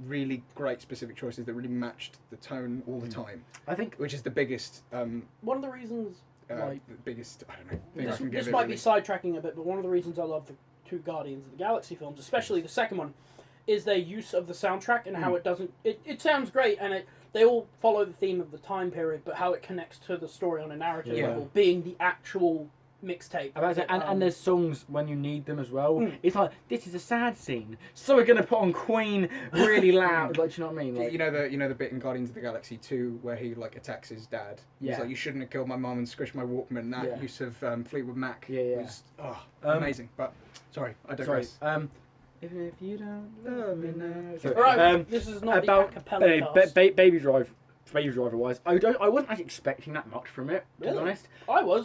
really great specific choices that really matched the tone all the time. I think, which is the biggest. One of the reasons. The biggest. I don't know. This might be sidetracking a bit, but one of the reasons I love the 2 Guardians of the Galaxy films, especially the second one, is their use of the soundtrack and how it doesn't. It sounds great, and they all follow the theme of the time period, but how it connects to the story on a narrative level, being the actual mixtape. And there's songs when you need them as well. It's like, this is a sad scene, so we're gonna put on Queen really loud. Like, do you know what I mean? Like, you know the bit in Guardians of the Galaxy 2 where he like attacks his dad. Yeah. He's like, you shouldn't have killed my mum and squished my Walkman. That use of Fleetwood Mac was amazing. But sorry, I digress. Even if you don't love me now. Sorry. Right, this is not about the acapella cast. Baby Driver wise, I wasn't actually expecting that much from it. To be honest, I was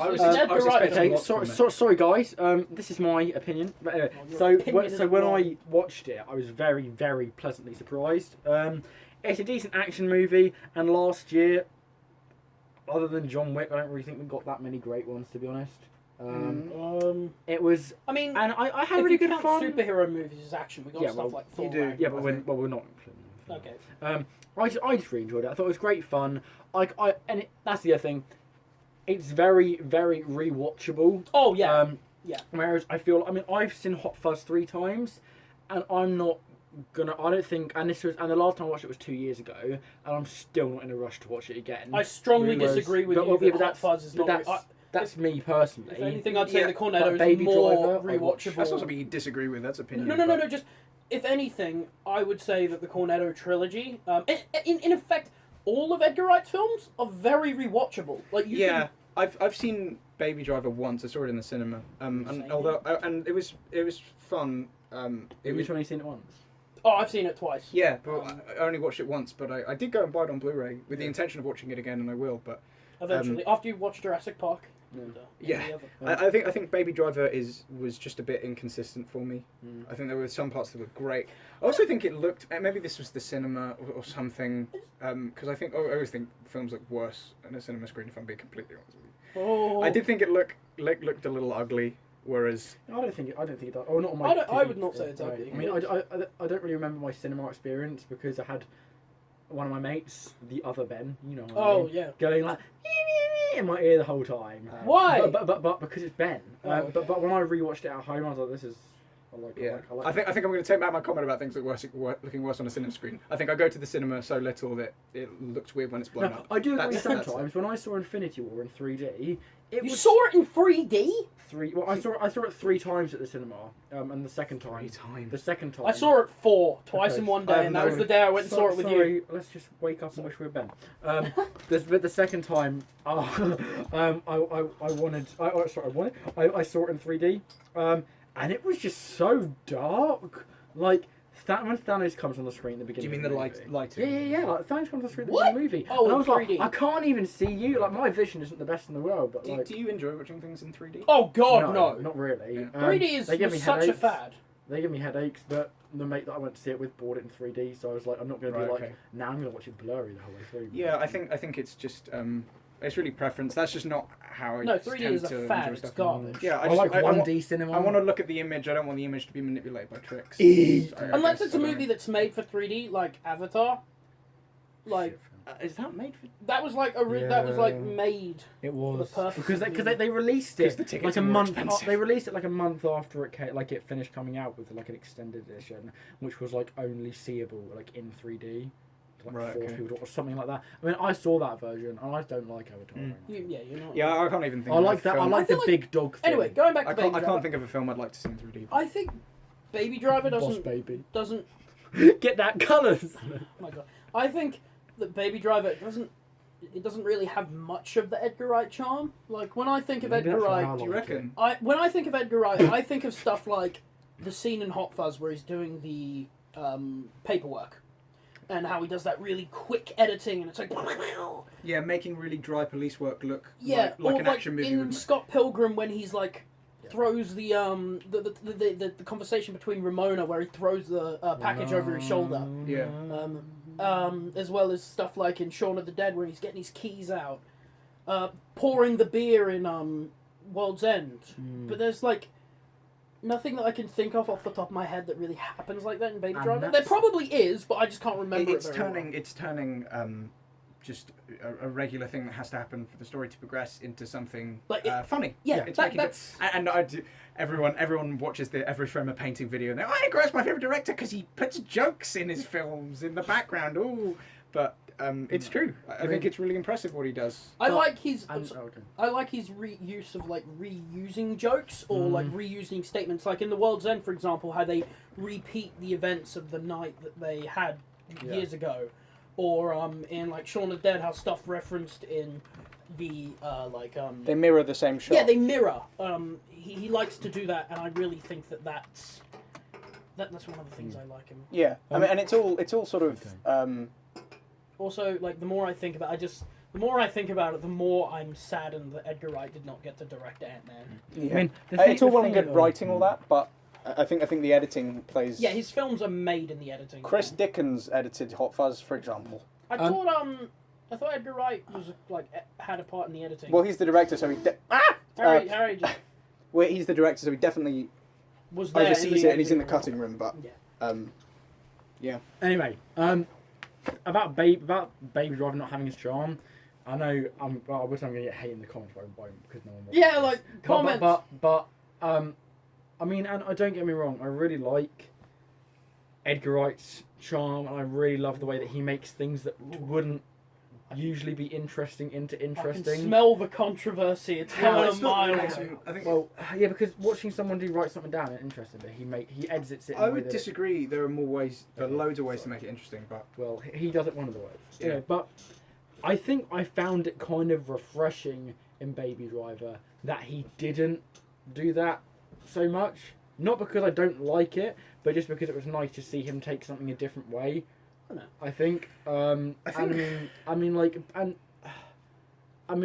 expecting. Sorry guys. This is my opinion. But anyway, so when I watched it, I was very, very pleasantly surprised. It's a decent action movie, and last year, other than John Wick, I don't really think we got that many great ones, to be honest. It was. I mean, and I had really good fun. Superhero movies as action. We got stuff like Thor. You do. Yeah, but we're not. Okay. I just really enjoyed it. I thought it was great fun. That's the other thing. It's very, very re-watchable. Oh yeah. Whereas I've seen Hot Fuzz 3 times, and I'm not gonna. I don't think. And the last time I watched it was 2 years ago, and I'm still not in a rush to watch it again. I strongly disagree with you. That Hot Fuzz is not. That's me personally. If anything, I'd say the Cornetto is more rewatchable. That's not something you disagree with. That's opinion. No. Just if anything, I would say that the Cornetto trilogy, in effect, all of Edgar Wright's films are very rewatchable. Like I've seen Baby Driver once. I saw it in the cinema. And it was fun. You've only seen it once. Oh, I've seen it twice. Yeah, but I only watched it once. But I did go and buy it on Blu-ray with the intention of watching it again, and I will. But eventually, after you watch Jurassic Park. I think Baby Driver was just a bit inconsistent for me. I think there were some parts that were great. I also think it looked, maybe this was the cinema or something, because I always think films look worse on a cinema screen, if I'm being completely honest with you. Oh. I did think it looked a little ugly, whereas I don't think it does. Oh, not on my. I would not say it's ugly. I mean, I don't really remember my cinema experience because I had one of my mates, the other Ben, you know. Going like in my ear the whole time. Why? But because it's Ben. But when I rewatched it at home, I was like, this is I think I'm going to take back my comment about things looking worse on a cinema screen. I think I go to the cinema so little that it looks weird when it's blown up. I do agree That's sometimes. When I saw Infinity War in 3D, You saw it in 3D? Well, I saw it 3 times at the cinema, and the second time. 3 times. The second time. I saw it twice in one day, and that was the day I went and saw it with you. Let's just wake up and wish we were Ben. The second time, I saw it in 3D, and it was just so dark. Like when Thanos comes on the screen at the beginning. Do you mean the lighting? Yeah. Like Thanos comes on the screen at the What? beginning of the movie. Oh, and I was 3D. like, I can't even see you. Like my vision isn't the best in the world. But Do you enjoy watching things in 3D? Oh God, no. not really. Yeah. 3D they give me was such a headaches. fad. They give me headaches, but the mate that I went to see it with bought it in 3D, so I was like, I'm not going to be like, now I'm going to watch it blurry the whole way through. Yeah, I think it's just it's really preference. That's just not how I No, 3D is a fad. It's garbage. Yeah, I like 1D cinema. I want to look at the image. I don't want the image to be manipulated by tricks. Unless it's a movie that's made for 3D, like Avatar. Like is that made for? that was like that was like made. It was for the purpose because of they released it the tickets like a are more month. expensive. They released it like a month after it came, like it finished coming out with like an extended edition, which was like only seeable like in 3D. Like force people or something like that. I mean, I saw that version, and I don't like Avatar. You're not. Yeah, I can't even think. I of like a that. I film. like feel the like- big dog thing. Anyway, going back to I Baby can't Driver. think of a film I'd like to see in 3D. I think Baby Driver Boss doesn't Baby. doesn't. Get that colours. Oh my God, I think that Baby Driver doesn't really have much of the Edgar Wright charm. Like when I think of Maybe Edgar that's why I Wright, Do you like it. reckon? when I think of Edgar Wright, I think of stuff like the scene in Hot Fuzz where he's doing the paperwork. And how he does that really quick editing, and it's like Yeah, making really dry police work look yeah, like or an like action movie. in would make. Scott Pilgrim when he's like throws the conversation between Ramona where he throws the package over his shoulder, Yeah. as well as stuff like in Shaun of the Dead where he's getting his keys out, pouring the beer in World's End. But there's like nothing that I can think of off the top of my head that really happens like that in Baby And Driver. that's- There probably is, but I just can't remember It's it very well. turning just a regular thing that has to happen for the story to progress into something Like funny. Yeah, it's that, making that's... and I do, everyone watches the Every Frame a Painting video and they're like, oh, Edgar Wright's my favourite director because he puts jokes in his films in the background. Ooh, but it's true. I think it's really impressive what he does. I like his reuse of like reusing jokes or like reusing statements. Like in The World's End, for example, how they repeat the events of the night that they had years ago, or in like Shaun of the Dead, how stuff referenced in the They mirror the same shot. yeah, they mirror. He likes to do that, and I really think that's one of the things I like him. Yeah, I mean, and it's all sort of. Also, like the more I think about it, the more I'm saddened that Edgar Wright did not get to direct Ant-Man. Yeah. I mean, It's all well and good writing all that, but I think the editing plays. Yeah, his films are made in the editing. Chris Dickens edited Hot Fuzz, for example. I thought Edgar Wright was had a part in the editing. Well, he's the director, so he. Harry just Well, he's the director, so he definitely was there. oversees it, and he's in the editing cutting room. But yeah. Anyway, about Baby Driver not having his charm, I know I wish I'm going to get hate in the comments, but I won't because no one watches Yeah, this. like comments. But I mean, and don't get me wrong, I really like Edgar Wright's charm, and I really love the way that he makes things that wouldn't usually be interesting into I interesting. can smell the controversy. It's coming a mile away. I think. Well, yeah, because watching someone write something down is interesting, but he edits it. In I a way would that disagree. There are more ways. There are loads of ways to make it interesting, but well, he does it one of the ways. Yeah. Yeah, but I think I found it kind of refreshing in Baby Driver that he didn't do that so much. Not because I don't like it, but just because it was nice to see him take something a different way. I think. I mean,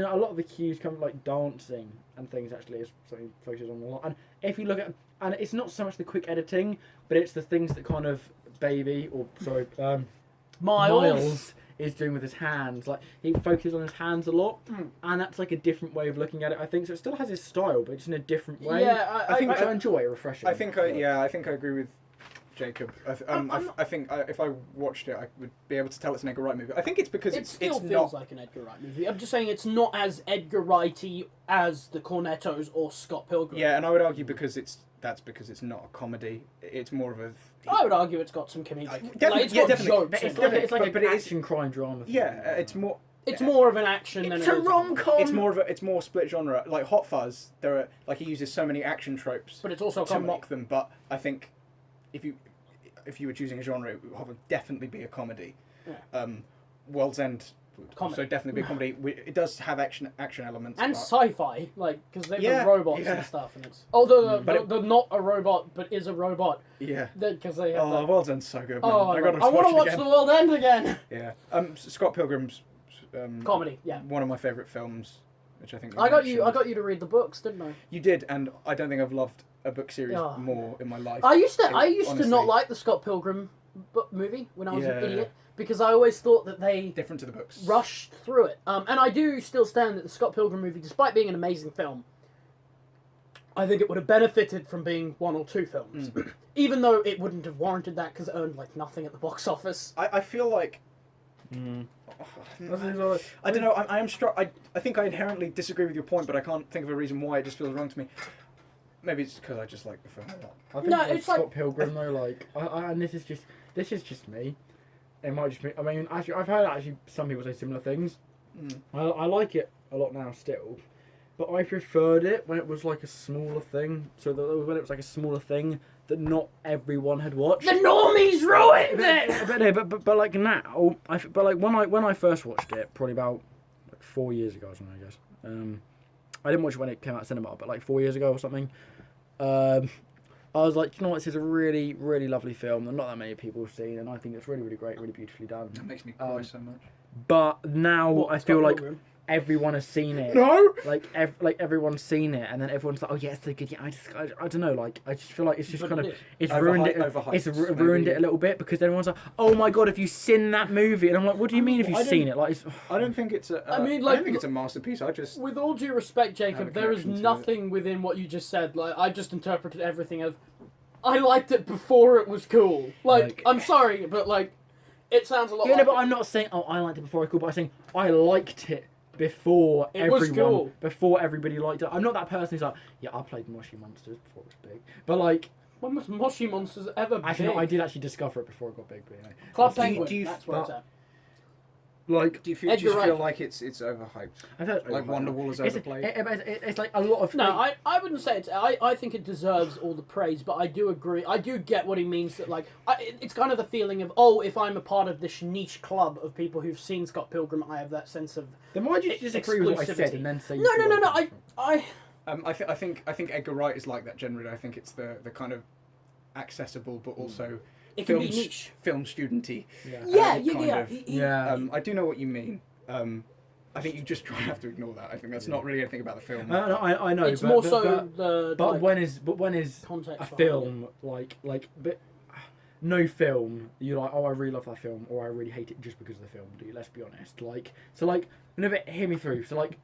a lot of the cues come like dancing and things. Actually, is something he focuses on a lot. And if you look at, and it's not so much the quick editing, but it's the things that kind of Miles is doing with his hands. Like he focuses on his hands a lot, and that's like a different way of looking at it. I think so. It still has his style, but it's in a different way. Yeah, I think I enjoy it. Refreshing. I think I agree with Jacob. I think if I watched it, I would be able to tell it's an Edgar Wright movie. I think it's because It still it's feels not. like an Edgar Wright movie. I'm just saying it's not as Edgar Wrighty as the Cornettos or Scott Pilgrim. Yeah, and I would argue because it's not a comedy. It's more of a. I would argue it's got some comedic. Definitely, It's got definitely. jokes. It's like but an it is- action crime drama. Thing. Yeah, it's more. It's more of an action than It's it a is rom-com. It's more split genre. Like Hot Fuzz, there are he uses so many action tropes But it's also a to comedy. mock them. But I think if you were choosing a genre, it would definitely be a comedy. Yeah. World's End would Comedy. also definitely be a comedy. It does have action elements. And but sci-fi, like, because they've Yeah, got robots yeah. and stuff, and it's... Although But they're not a robot, but is a robot, yeah. because they have Oh, that... World's End's so good. Man. Oh, I gotta I want to it watch again. The World End again! Yeah. Scott Pilgrim's Comedy, yeah. one of my favourite films, which I think we I got you mentioned. to read the books, didn't I? You did, and I don't think I've loved a book series Oh. more in my life. I used to honestly, not like the Scott Pilgrim movie when I was an Yeah. idiot, because I always thought that they different to the books. rushed through it. And I do still stand that the Scott Pilgrim movie, despite being an amazing film, I think it would have benefited from being one or two films. Even though it wouldn't have warranted that because it earned like nothing at the box office. I feel like I don't know. I am struck. I think I inherently disagree with your point, but I can't think of a reason why it just feels wrong to me. Maybe it's because I just like the film a lot. I think No, like it's Scott like- Pilgrim though, like, and this is just me. It might just be. I mean, actually, I've heard some people say similar things. I like it a lot now still, but I preferred it when it was like a smaller thing. So when it was like a smaller thing that not everyone had watched. The normies ruined it! But like now, but like when I first watched it, probably about like 4 years ago or something, I guess. I didn't watch it when it came out of cinema, but like 4 years ago or something. I was like, you know what, this is a really, really lovely film that not that many people have seen, and I think it's really, really great, really beautifully done. That makes me cry so much. But now What, I Scott feel like Pilgrim? everyone has seen it. No. Like everyone's seen it, and then everyone's like, "Oh yeah, it's so good." Yeah, I don't know. Like I just feel like it's just But kind it of is. it's ruined it. Overhyped, It's ruined maybe. it a little bit because everyone's like, "Oh my god, have you seen that movie?" And I'm like, "What do you mean if I you've don't- seen it?" Like, it's, I don't think it's a. I mean, I like- don't think it's a masterpiece. I just. With all due respect, Have Jacob, a there is connection to nothing within what you just said. Like, I just interpreted everything as, I liked it before it was cool. Like I'm sorry, but like, it sounds a lot yeah, like... no, but I'm not saying, "Oh, I liked it before I cool," but I'm saying I liked it before It was everyone, cool. before everybody liked it. I'm not that person who's like, "Yeah, I played Moshi Monsters before it was big," but like, When was Moshi Monsters ever actually, big? no, I did actually discover it before it got big. But anyway. Club Do you- Penguin, do you- that's where it's but- at. Like, Do you feel Edgar Wright. like it's overhyped? I don't Like Wonderwall is overplayed? It's like a lot of No, I wouldn't say it's... I think it deserves all the praise, but I do agree. I do get what he means that, like... it's kind of the feeling of, oh, if I'm a part of this niche club of people who've seen Scott Pilgrim, I have that sense of... Then why do you disagree with what I said exclusivity. and then say? No, I I think Edgar Wright is like that generally. I think it's the kind of accessible but also it can be niche. film studenty. Yeah, kind yeah. of. Yeah. I do know what you mean. I think you just have to ignore that. I think that's not really anything about the film. I know. It's but, more but, so but, the... like, when is context a behind film but no film you're like, oh, I really love that film or I really hate it just because of the film? Do you? Let's be honest. No, but hear me through. So like.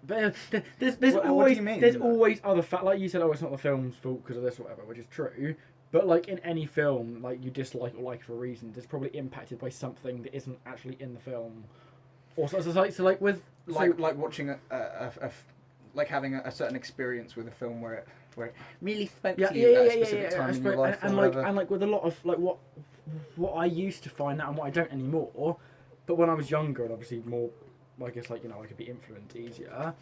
But there's What do always you mean? there's always other like you said, oh, it's not the film's fault because of this or whatever, which is true. But like in any film, like you dislike or like for a reason, it's probably impacted by something that isn't actually in the film. Or so like with like watching like having a certain experience with a film where it really spoke to you at a specific time in your life and or like whatever. and like with a lot of like what I used to find out and what I don't anymore, but when I was younger and obviously more, I guess like, you know, I could be influenced easier,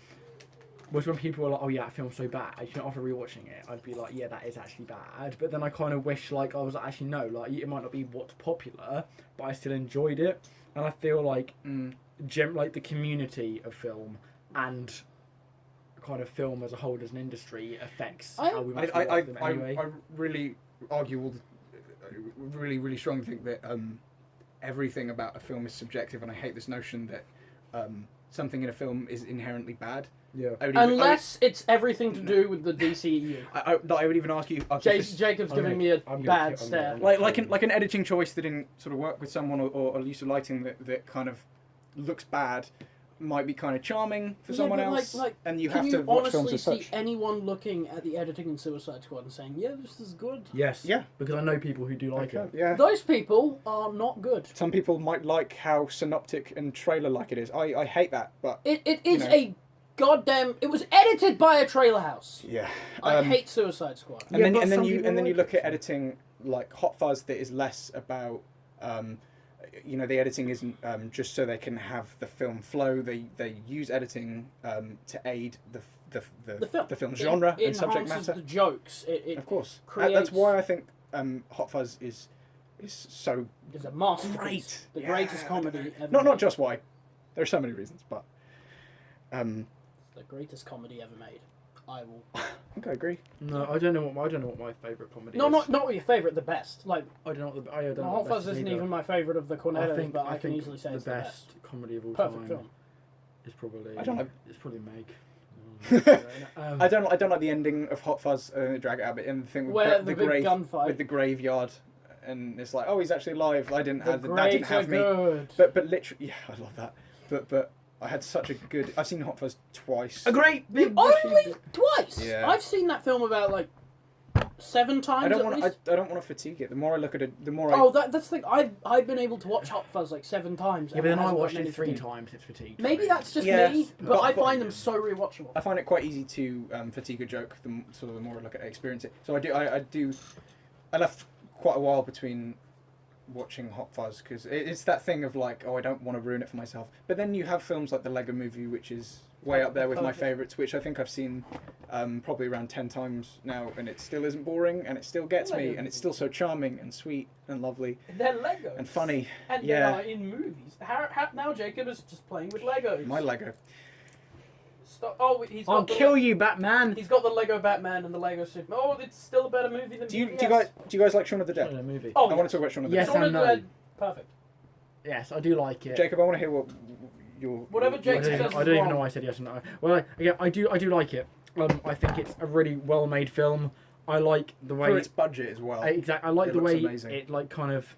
was when people were like, oh yeah, that film's so bad, you know, after rewatching it, I'd be like, yeah, that is actually bad. But then I kind of wish like I was like, actually no, like it might not be what's popular, but I still enjoyed it. And I feel like like the community of film and kind of film as a whole as an industry affects how we watch them anyway. I really argue really strongly think that everything about a film is subjective, and I hate this notion that something in a film is inherently bad. Yeah. Unless it's everything to do with the DCEU. I would even ask you. Jacob's giving me a bad stare. Like an editing choice that didn't sort of work with someone, or use of lighting that kind of looks bad. might be kind of charming for Yeah, someone but, else, and you can have to watch films honestly as see such. anyone looking at the editing in Suicide Squad and saying, "Yeah, this is good"? Yes. Yeah. Because I know people who do like Okay, it. yeah. Those people are not good. Some people might like how synoptic and trailer-like it is. I hate that, but It is You know. a goddamn. It was edited by a trailer house. yeah. I hate Suicide Squad. And Yeah, then but and then some you people and then you like look it, at so. editing like Hot Fuzz that is less about the editing isn't just so they can have the film flow. They use editing to aid the film genre it and subject enhances matter. the jokes. It Of course, creates- that's why I think Hot Fuzz is so is a masterpiece. great. The Yeah. greatest comedy ever. not made. just why. There are so many reasons, but The greatest comedy ever made. I will. I think I agree. No, I don't know what my favourite comedy No, is. not your favourite. The best. Like I don't know what the I don't know no, what Hot the Fuzz best is isn't either. even my favourite of the Cornettos, but I can think easily say the it's the best best. comedy of all Perfect time film. is probably I don't know. It's probably Meg. I don't like the ending of Hot Fuzz. Drag it out, but and the thing with Where the big grave gunfight. with the graveyard, and it's like, oh, he's actually alive. I didn't The have that great didn't have are me. good. But literally, yeah, I love that. But I had such a good. I've seen Hot Fuzz twice. A great You big only twice. Yeah. I've seen that film about like 7 times. I don't at want. least. I don't want to fatigue it. The more I look at it, the more Oh, that's the thing. I've been able to watch Hot Fuzz like 7 times. Yeah, and but then I hasn't watched got it any 3 fatigue. times. It's fatigued. Maybe that's just Yeah, me, but but- I but- find them so rewatchable. I find it quite easy to fatigue a joke. The more I look at it, experience it. So I do. I left quite a while between watching Hot Fuzz because it's that thing of like, oh, I don't want to ruin it for myself. But then you have films like the Lego Movie, which is way up there with my Perfect. favourites, which I think I've seen probably around 10 times now, and it still isn't boring, and it still gets me, and it's still so charming and sweet and lovely They're Legos. and funny. And Yeah. they are in movies. Now Jacob is just playing with Legos. My Lego. Stop. Oh, he's got I'll kill you, Batman. He's got the Lego Batman and the Lego Superman. Oh, it's still a better movie than Do you BVS. guys like Shaun of the It's not Dead? a movie. Oh, I want to talk about Shaun of the Yes, Dead. Shaun and of the no. Dead. Perfect. Yes, I do like it. Jacob, I want to hear what your Whatever your- Jacob I says don't, is I don't even wrong. know why I said yes or no. Well, yeah, I do like it. I think it's a really well-made film. I like the way for its budget as well. I like It the looks way amazing. it like kind of.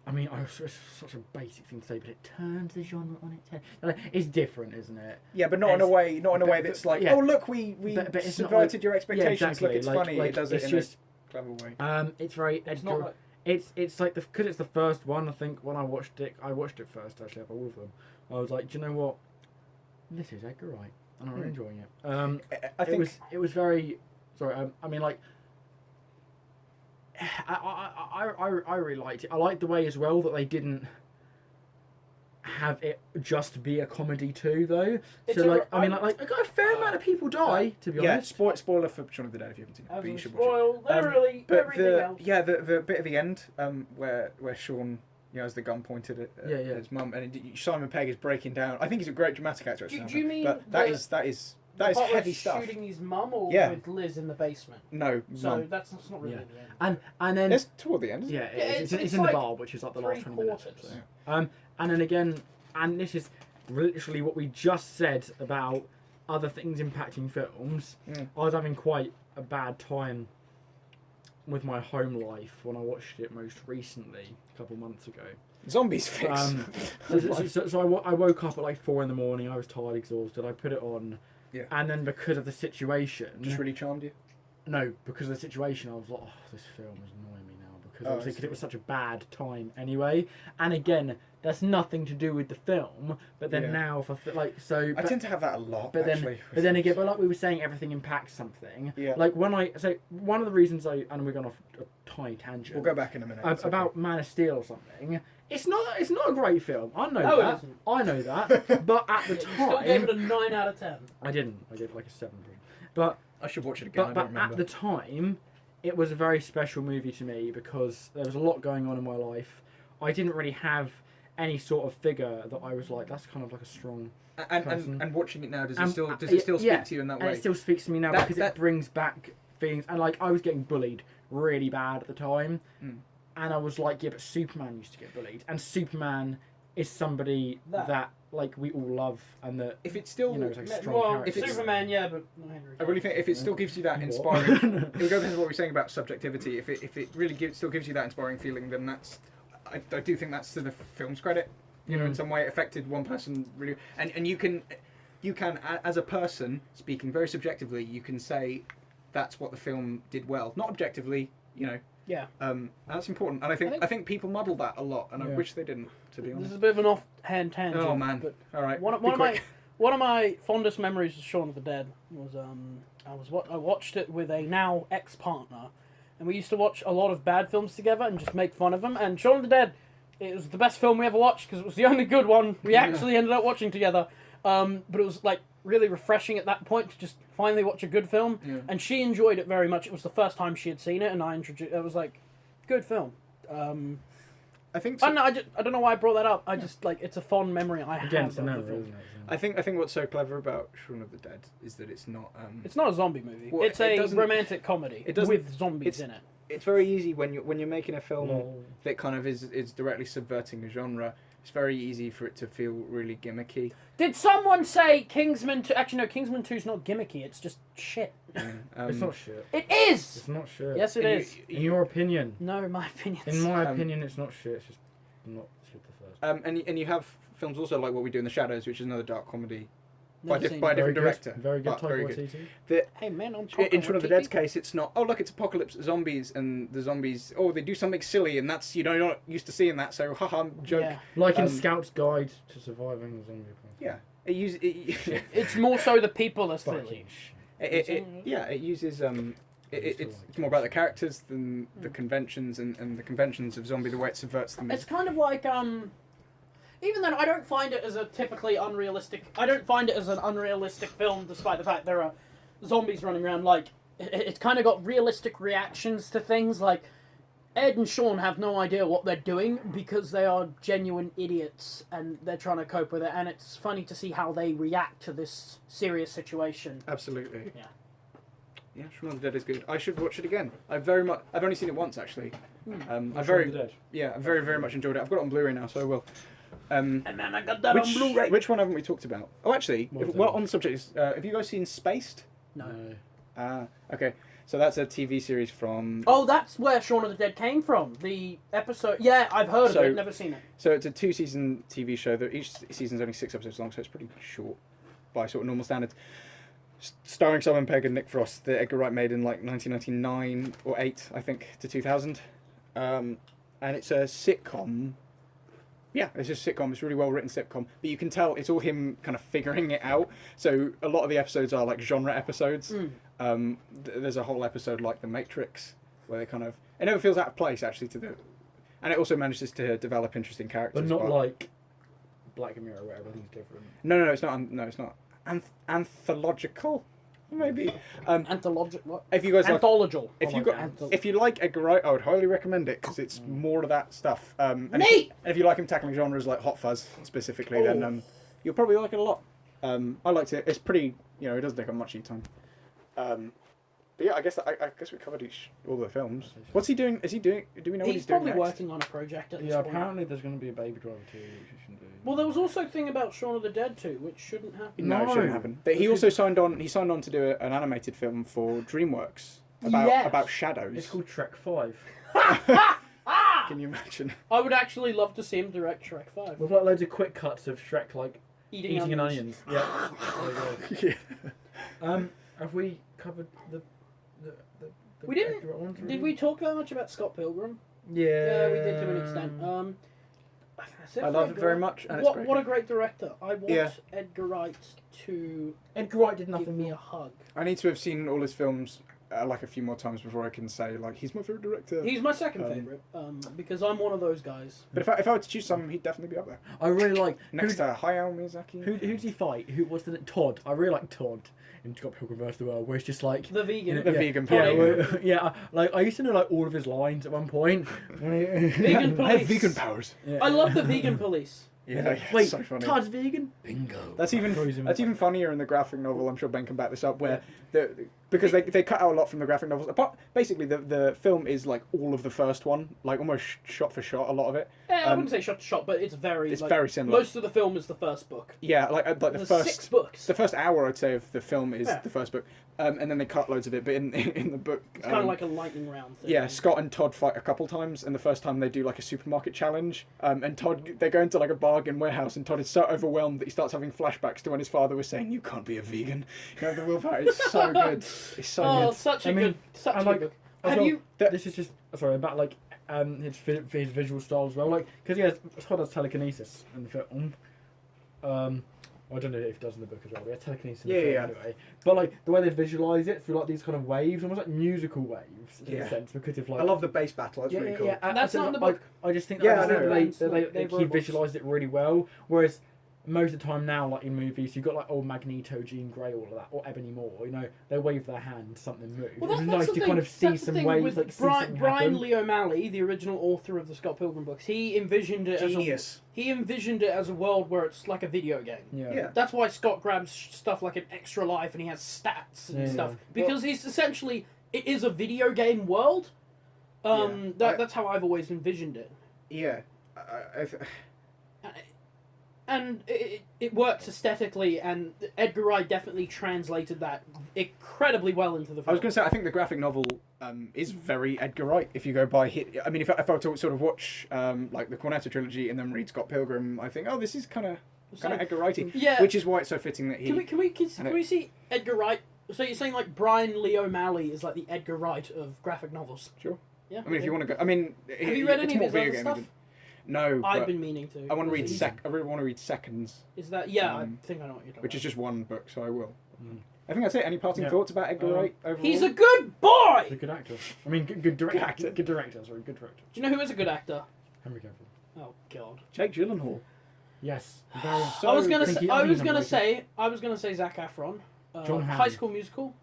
I mean, it's such a basic thing to say, but it turns the genre on its head. Like, it's different, isn't it? Yeah, but not in a It's- way, not in a way but- that's like, yeah. oh look, we But it's not subverted like- your expectations. Yeah, exactly. Look, it's like, funny. Like, It does it it's in just, a clever way. it's very It's not Edgar. like It's like because it's the first one. I think when I watched it first actually of all of them. I was like, do you know what? This is Edgar Wright, and I'm really enjoying it. I think it was very. Sorry, I mean like. I really liked it. I liked the way as well that they didn't have it just be a comedy too, though. It's So a- like, I mean, like a fair amount of people die. To be yeah, honest. spoiler for Shaun of the Dead if you haven't seen it, but you should watch it. spoil literally But everything else. the bit at the end, where Sean, has the gun pointed at Yeah. his mum, and Simon Pegg is breaking down. I think he's a great dramatic actor. Do actually, you mean But that the- is The part where heavy he's stuff. shooting his mum or Yeah. with Liz in the basement. No, So mum. that's not really Yeah. the end. And then It's toward the end. Isn't it? yeah, it's it's in like the bar, which is like the last 20 minutes. 3/4. So. And then again, and this is literally what we just said about other things impacting films. Mm. I was having quite a bad time with my home life when I watched it most recently, a couple months ago. Zombies fix. I woke up at like 4 in the morning. I was tired, exhausted. I put it on, Yeah. and then because of the situation, Just really charmed you. no, because of the situation, I was like, oh, this film is annoying me now because Oh, I obviously 'cause see. it was such a bad time anyway. And again, that's nothing to do with the film, but then Yeah. now for like so. I tend to have that a lot. But actually, but then again, but like we were saying, everything impacts something. Yeah. Like when so one of the reasons and we're going off a tiny tangent. we'll go back in a minute. It's About okay. Man of Steel or something. It's not a great film. I know No, it that. isn't. I know that. But at the You still gave it time, a 9 out of 10. I didn't. I gave it like a 7. But I should watch it again. I but don't at remember. the time, it was a very special movie to me because there was a lot going on in my life. I didn't really have any sort of figure that I was like, that's kind of like a strong. person. And watching it now, does it And, still speak yeah, to you in that and way? it still speaks to me now That- because that- it brings back feelings. And like I was getting bullied really bad at the time, Mm. and I was like, yeah, but Superman used to get bullied, and Superman is somebody That- that like we all love, and that If it still, you know, it's like a strong Well, character. If it's- Superman, yeah, but no Henry I really Cavill. think if it still gives you that What? inspiring, it would go back to what we were saying about subjectivity. If it really still gives you that inspiring feeling, then I do think that's to the film's credit. you know, in some way, it affected one person really, and you can as a person speaking very subjectively, you can say that's what the film did well, not objectively, you know. Yeah. And that's important, and I think people muddle that a lot, and I wish they didn't, to be honest. This is a bit of an offhand tangent. Oh man! But all right. One of my fondest memories of Shaun of the Dead was I watched it with a now ex-partner, and we used to watch a lot of bad films together and just make fun of them. And Shaun of the Dead, it was the best film we ever watched because it was the only good one we actually ended up watching together. But it was like really refreshing at that point to just finally watch a good film. Yeah. And she enjoyed it very much. It was the first time she had seen it, and it was like, good film. I think. I don't know. I don't know why I brought that up. I just like it's a fond memory I have of the never, film. isn't it? I think what's so clever about Shaun of the Dead is that it's not. It's not a zombie movie. Well, it's it a doesn't- romantic comedy it doesn't- with zombies in it. It's very easy when you're making a film Lol. that kind of is directly subverting a genre. It's very easy for it to feel really gimmicky. Did someone say Kingsman 2? Actually, no, Kingsman 2 is not gimmicky. It's just shit. It's not shit. It is! It's not shit. Yes, it is. In your opinion. No, my opinion. In my opinion, it's not shit. It's just not shit the first. And you have films also like What We Do in the Shadows, which is another dark comedy by a different Very good. director. Very good. but very Taika good. Waititi. Hey, man, I'm talking In Shaun of the Waititi. Dead's case, it's not. Oh, look, it's apocalypse, zombies, and the zombies. Oh, they do something silly, and that's you're not used to seeing that. So, haha, joke. Yeah. Like in Scout's Guide to Surviving a Zombie Apocalypse. Yeah. It uses. It's more so the people are Fucking silly. shit. It uses. It's more about the characters than the conventions and the conventions of zombie. The way it subverts them. It's kind of like even though I don't find it as a typically unrealistic. I don't find it as an unrealistic film, despite the fact there are zombies running around. Like it's kind of got realistic reactions to things. Like Ed and Sean have no idea what they're doing because they are genuine idiots and they're trying to cope with it. And it's funny to see how they react to this serious situation. Absolutely. Yeah. Yeah, Shaun of the Dead is good. I should watch it again. I've only seen it once actually. I Shaun of very the Dead. yeah, I very much enjoyed it. I've got it on Blu-ray now, so I will. And then I got that on Blu-ray. Which one haven't we talked about? Oh, actually, What was well, it? on the subject, have you guys seen Spaced? No. Okay. So that's a TV series from. Oh, that's where Shaun of the Dead came from. The episode. Yeah, I've heard of it. Never seen it. So it's a 2-season TV show that each season's only 6 episodes long, so it's pretty short by sort of normal standards. Starring Simon Pegg and Nick Frost, that Edgar Wright made in like 1999 or 8, I think, to 2000. And it's a sitcom. Yeah, it's just a sitcom. It's a really well written sitcom, but you can tell it's all him kind of figuring it out. So a lot of the episodes are like genre episodes. There's a whole episode like The Matrix where they kind of it never feels out of place actually and it also manages to develop interesting characters. But not like Black Mirror or whatever. Everything's different. No, it's not. No, it's not. Anthological, maybe. What? If you guys like, Anthological. if you like Edgar Wright, I would highly recommend it because it's more of that stuff. And Neat! if you like him tackling genres like Hot Fuzz specifically, then you'll probably like it a lot. I liked it. It's pretty, it doesn't take up much of your time. But yeah, I guess we covered all the films. What's he doing? Do we know what he's doing probably next? working on a project at this Yeah, point. apparently there's going to be a Baby Driver 2, which you shouldn't do. Well, there was also a thing about Shaun of the Dead 2, which shouldn't happen. No, it No. shouldn't happen. But he also signed on. He signed on to do an animated film for DreamWorks about shadows. It's called Shrek 5. Can you imagine? I would actually love to see him direct Shrek 5. With like loads of quick cuts of Shrek like Eating an onions. onions. Yeah. There you Yeah. go. Have we covered the We didn't- Edgar Wright ones, Did really? we talk that much about Scott Pilgrim? Yeah. Yeah, we did to an extent. I love it very much, and it's great. What a great director. I want Yeah. Edgar Wright to Edgar Wright did give nothing me more. a hug. I need to have seen all his films like a few more times before I can say like he's my favorite director. He's my second favourite, because I'm one of those guys. But if I were to choose some, he'd definitely be up there. I really like Next to Hayao Miyazaki. who did he fight? Who was the Todd? I really like Todd in Scott Pilgrim vs. the World, where it's just like The vegan. The yeah, vegan Yeah, police. yeah. Like I used to know like all of his lines at one point. Vegan I have police. vegan powers. Yeah. I love the vegan police. Yeah, Wait, it's so funny. Todd's vegan? Bingo. That's even funnier in the graphic novel. I'm sure Ben can back this up. Where because they cut out a lot from the graphic novels. Basically, the film is like all of the first one, like almost shot for shot. A lot of it. I wouldn't say shot to shot, but it's very similar. Most of the film is the first book. Yeah, like the There's first 6 books. the first hour I'd say of the film is Yeah. the first book. and then they cut loads of it. But in the book, It's kind of like a lightning round thing. yeah, Scott and Todd fight a couple times, and the first time they do like a supermarket challenge, and they go into like a bargain warehouse, and Todd is so overwhelmed that he starts having flashbacks to when his father was saying, "You can't be a vegan." You know, the willpower is so good. It's so good. Such a good book. Have you? This is just sorry about like his visual style as well, like because Todd has telekinesis in the film. I don't know if it does in the book as well. We have telekinesis in the film anyway. But like the way they visualise it through like these kind of waves, almost like musical waves in a sense, because of like. I love the bass battle. That's really cool. Yeah, that's not in the book. I just think Yeah, they visualised it really well. Whereas most of the time now, like in movies, you've got like old Magneto, Jean Grey, all of that, or Ebony Moore. You know, they wave their hand, something moves. Well, it's nice to kind of see some waves, like see something Brian happen. Lee O'Malley, the original author of the Scott Pilgrim books, he envisioned it as a world where it's like a video game. Yeah. That's why Scott grabs stuff like an Extra Life and he has stats and stuff because he's essentially it is a video game world. That's how I've always envisioned it. Yeah. And it works aesthetically, and Edgar Wright definitely translated that incredibly well into the film. I was going to say, I think the graphic novel is very Edgar Wright. If you go by I mean, if I were to sort of watch like the Cornetto trilogy and then read Scott Pilgrim, I think, oh, this is kind of Edgar Wrighty. Yeah. Which is why it's so fitting that he. Can we see Edgar Wright? So you're saying like Brian Lee O'Malley is like the Edgar Wright of graphic novels? Sure. Yeah. I mean, if you want to go, I mean, have you read any of his other stuff? No, I've been meaning to. I want to read I really want to read Seconds. Is that I think I know what you're talking which about. is just one book, so I will. I think that's it. Any parting thoughts about Edgar Wright overall? He's a good boy! He's a good actor. I mean, good director. Good director. Sorry, good director. Do you know who is a good actor? Henry Cavill. Oh God. Jake Gyllenhaal. Yes. I was gonna say Zac Efron. John Hamm. High School Musical.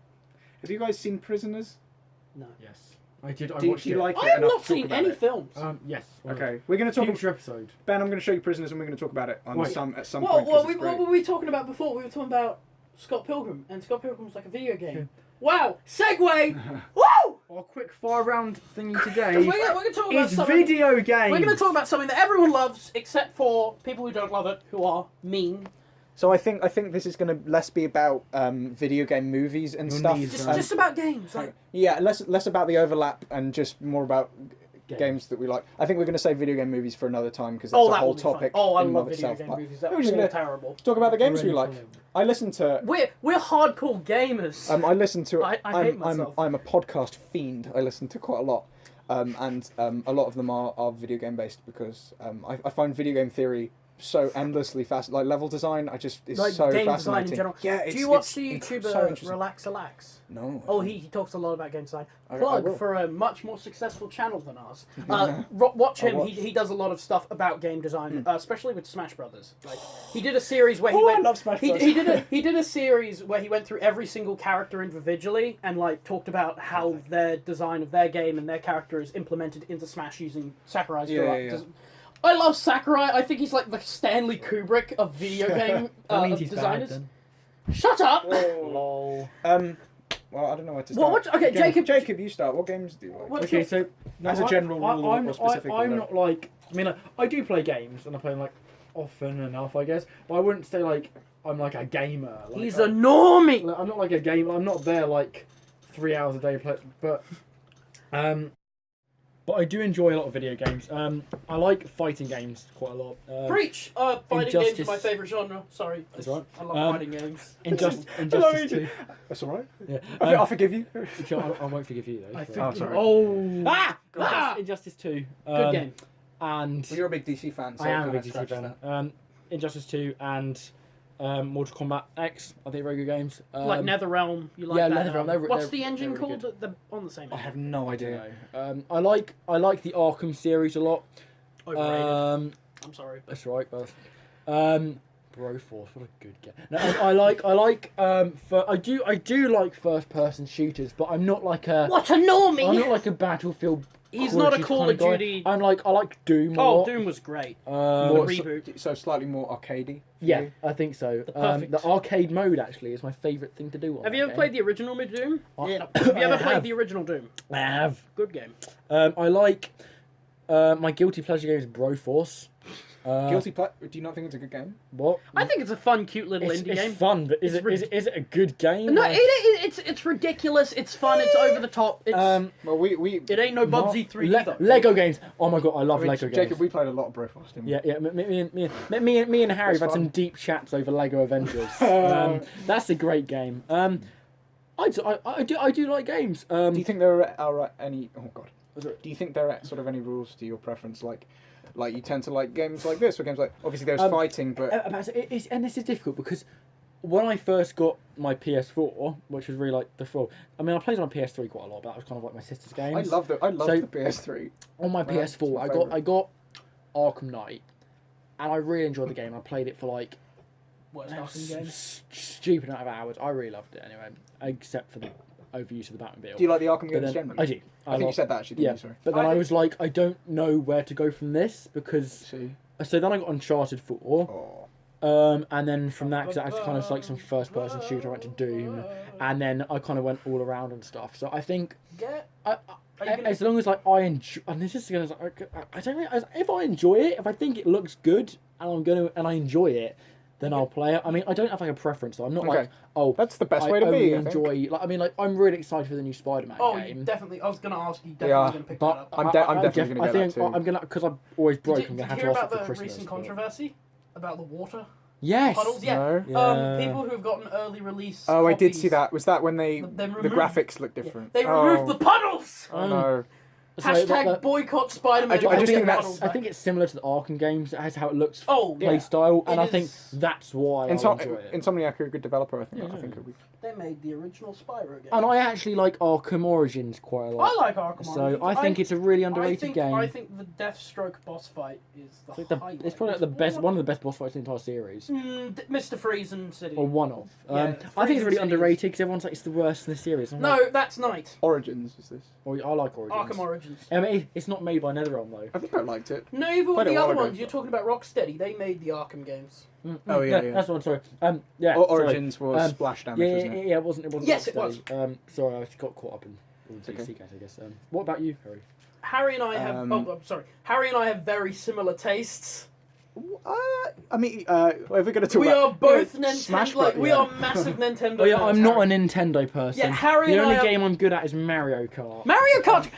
Have you guys seen Prisoners? No. Yes. I did. I Do watched you it. like it I have enough not to talk seen about any it? films. Yes. Okay, we're going to talk. Future episode. Ben, I'm going to show you Prisoners, and we're going to talk about it on at some point. 'Cause What it's great. were we talking about before? We were talking about Scott Pilgrim, and Scott Pilgrim was like a video game. Wow! Segue! Woo! Our quick fire round thingy today We're going to talk about is something. video games. We're going to talk about something that everyone loves, except for people who don't love it, who are mean. So I think this is going to less be about video game movies and stuff. Just about games. Like, yeah, less about the overlap and just more about games that we like. I think we're going to save video game movies for another time because that's a whole topic. I in love and of video itself. game But movies. we're That's just all going to terrible. talk about the games we like. I listen to. We're hardcore gamers. I listen to. I hate myself. I'm a podcast fiend. I listen to quite a lot, and a lot of them are video game based because I find video game theory so endlessly fast. Like level design, is like so game fascinating. design in general. Yeah, do you watch the it's YouTuber so interesting. Relax? No. Oh, he talks a lot about game design. I Plug will. for a much more successful channel than ours. Watch him. watch. He does a lot of stuff about game design, especially with Smash Brothers. Like he did a series where he Oh, went. I love Smash Bros. He did a series where he went through every single character individually and like talked about how their design of their game and their character is implemented into Smash using Sakurai's I love Sakurai. I think he's like the Stanley Kubrick of video game designers. Bad, Shut up! Lol. Well, I don't know where to start. Okay, Jacob, you start. What games do you like? What's Okay, your- so As a general rule, or specifically, I'm though? not like. I mean, like, I do play games, and I play them like often enough, I guess. But I wouldn't say like I'm like a gamer. Like, He's a normie. Like, I'm not like a gamer. I'm not there like 3 hours a day. But I do enjoy a lot of video games. I like fighting games quite a lot. Preach! Fighting games are Injustice. my favourite genre. Sorry. That's right. I love fighting games. Injustice 2. That's all right. Yeah. I'll forgive you. I won't forgive you though. Oh, sorry. Ah! Injustice 2. Good game. And Well, you're a big DC fan. So I am a kinda big DC scratches fan. that. Injustice 2 and Mortal Kombat X. I think very good games. Like NetherRealm. You like yeah, that? NetherRealm, What's they're the engine really called? good. They're on the same. I have no idea. I like the Arkham series a lot. Overrated. I'm sorry. That's right, both. Broforce, what a good game. No, I do like first person shooters, but I'm not like a What a normie! I'm not like a Battlefield. He's not a Call of guy. Duty. I like Doom. a Oh, lot. Doom was great. More, the reboot. So slightly more arcadey. Yeah, I think so. The perfect- The arcade mode actually is my favourite thing to do. On Have that you ever game. played the original Doom? Yeah. Have you ever I played have. the original Doom? I have. Good game. I like My guilty pleasure game is Broforce. Guilty pleasure. Do you not think it's a good game? What? I think it's a fun, cute little indie game. It's fun, but is it a good game? No, Like- it's ridiculous. It's fun. It's over the top. It's, Well, we it ain't no Bubsy 3 either. Lego games. Oh my god, I love Lego games. Jacob, we played a lot of Broforce, didn't we? Yeah. Me and Harry have had some deep chats over Lego Avengers. That's a great game. I do like games. Do you think there are any? Oh god. Do you think there are sort of any rules to your preference? Like you tend to like games like this, or games like obviously there's fighting, but and this is difficult because when I first got my PS4, which was really like the full. I mean, I played on PS3 quite a lot, but that was kind of like my sister's games. I love the PS3. On my PS4, I got Arkham Knight, and I really enjoyed the game. I played it for like stupid amount of hours. I really loved it anyway, except for the overuse of the Batmobile. Do you like the Arkham games generally? I do. I think you said that actually, didn't you? Sorry. But then I was like, I don't know where to go from this because. See. So then I got Uncharted 4. Oh. And then from that, because that was kind of like some first-person shooter, I went to Doom, and then I kind of went all around and stuff. So I think, as long as like I enjoy, and this is gonna, I don't know, if I enjoy it, if I think it looks good, and I enjoy it, then I'll play it. I mean, I don't have like a preference though. I'm not like, oh, that's the best I way to only be. enjoy, like, I mean, like I'm really excited for the new Spider-Man game. Definitely. I was gonna ask you. Definitely gonna pick that up. I'm definitely gonna get that too. I'm gonna, because I'm always broke. I'm gonna have Did to you hear ask about it for the Christmas. recent controversy about the water Yes. puddles? Yeah. No. Yeah. People who've gotten early release. Oh, I did copies, see that. Was that when the removed- graphics looked different? They removed the puddles. Oh no. Hashtag boycott Spider-Man. I just think that's. I think it's similar to the Arkham games. It has how it looks, Oh, play yeah. style, and It I think is- that's why I enjoy it. Insomniac are a good developer. I think. Yeah, I think it'll be. They made the original Spyro game. And I actually like Arkham Origins quite a lot. I like Arkham So Origins. I think it's a really underrated game. I think the Deathstroke boss fight is the It's, like highlight. it's probably like the best, one of the best boss fights in the entire series, Mr. Freeze and City. or one of. Yeah, I think it's Freezing really City is- underrated because everyone's like it's the worst in the series. I'm like, No, that's Knight. Origins is this? I like Origins. Arkham Origins. I mean, it's not made by NetherRealm though. I think I liked it. No, even Played with it the a while other ago. ones, you're talking about Rocksteady. They made the Arkham games. Oh, yeah, yeah. That's what I'm sorry. Yeah. Origins was splash damage, Yeah, wasn't it? yeah, it wasn't. It wasn't. Yes, it Rocksteady. Sorry, I just got caught up in DC okay. games, I guess. What about you, Harry? Harry and I have. I'm sorry. Harry and I have very similar tastes. I mean, if we're going to talk We about are both Smash Nintendo. Bros. We are massive Nintendo. Oh yeah, fans, I'm not Harry. a Nintendo person. Yeah, Harry The and only I are- game I'm good at is Mario Kart. Mario Kart.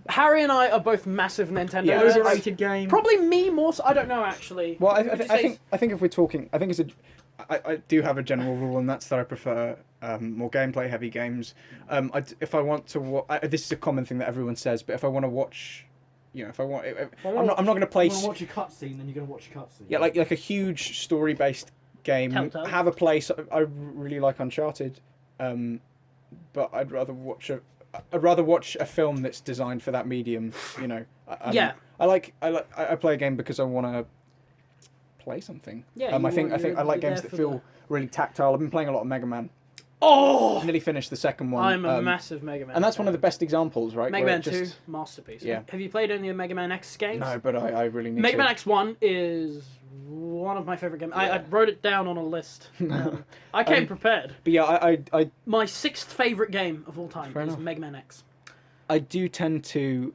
Harry and I are both massive Nintendo. Yeah, fans. Overrated game. Probably me more. So, I don't know actually. Well, Who would you say I think if we're talking, I think it's I do have a general rule, and that's that I prefer more gameplay heavy games. If I want to, this is a common thing that everyone says, but if I want to watch, you know, if I want, I'm not going to play. If you want to watch a cutscene, then you're going to watch a cutscene. Yeah, like a huge story based game. Telltale. Have a place. I really like Uncharted, but I'd rather watch a film that's designed for that medium. You know. Yeah. I play a game because I want to play something. Yeah, I think I like you're games there that for feel really tactile. I've been playing a lot of Mega Man. Oh, Nearly finished the second one. I'm a massive Mega Man. And that's fan. one of the best examples, right? Mega where Man it just- 2 masterpiece. Yeah. Have you played any of Mega Man X games? No, but I really need Mega to. Man X1 is one of my favorite games. I wrote it down on a list. I came prepared. But yeah, I My sixth favorite game of all time Fair is enough. Mega Man X. I do tend to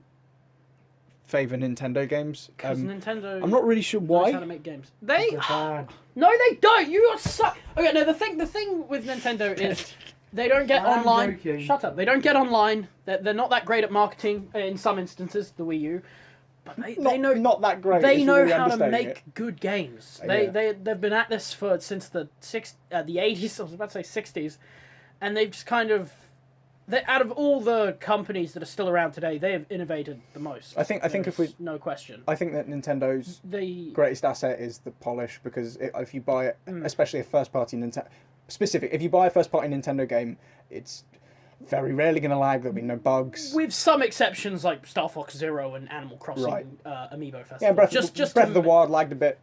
favour Nintendo games. Because Nintendo. I'm not really sure knows why. how to make games. They bad. no, they don't. You are so. Okay, no. The thing with Nintendo is they don't get I'm online. joking. Shut up. They don't get online. They're not that great at marketing in some instances. The Wii U, but they know not that great. They it's know really how to understating make it. good games. Yeah. They've been at this for since the 80s. I was about to say 60s, and they've just kind of. Out of all the companies that are still around today, they have innovated the most. I think if we, no question. I think that Nintendo's The greatest asset is the polish, because if you buy it, especially a first party Nintendo, if you buy a first party Nintendo game, it's very rarely going to lag. There'll be no bugs. with some exceptions like Star Fox Zero and Animal Crossing Right. Amiibo Festival. Yeah, Breath of the to- Wild lagged a bit.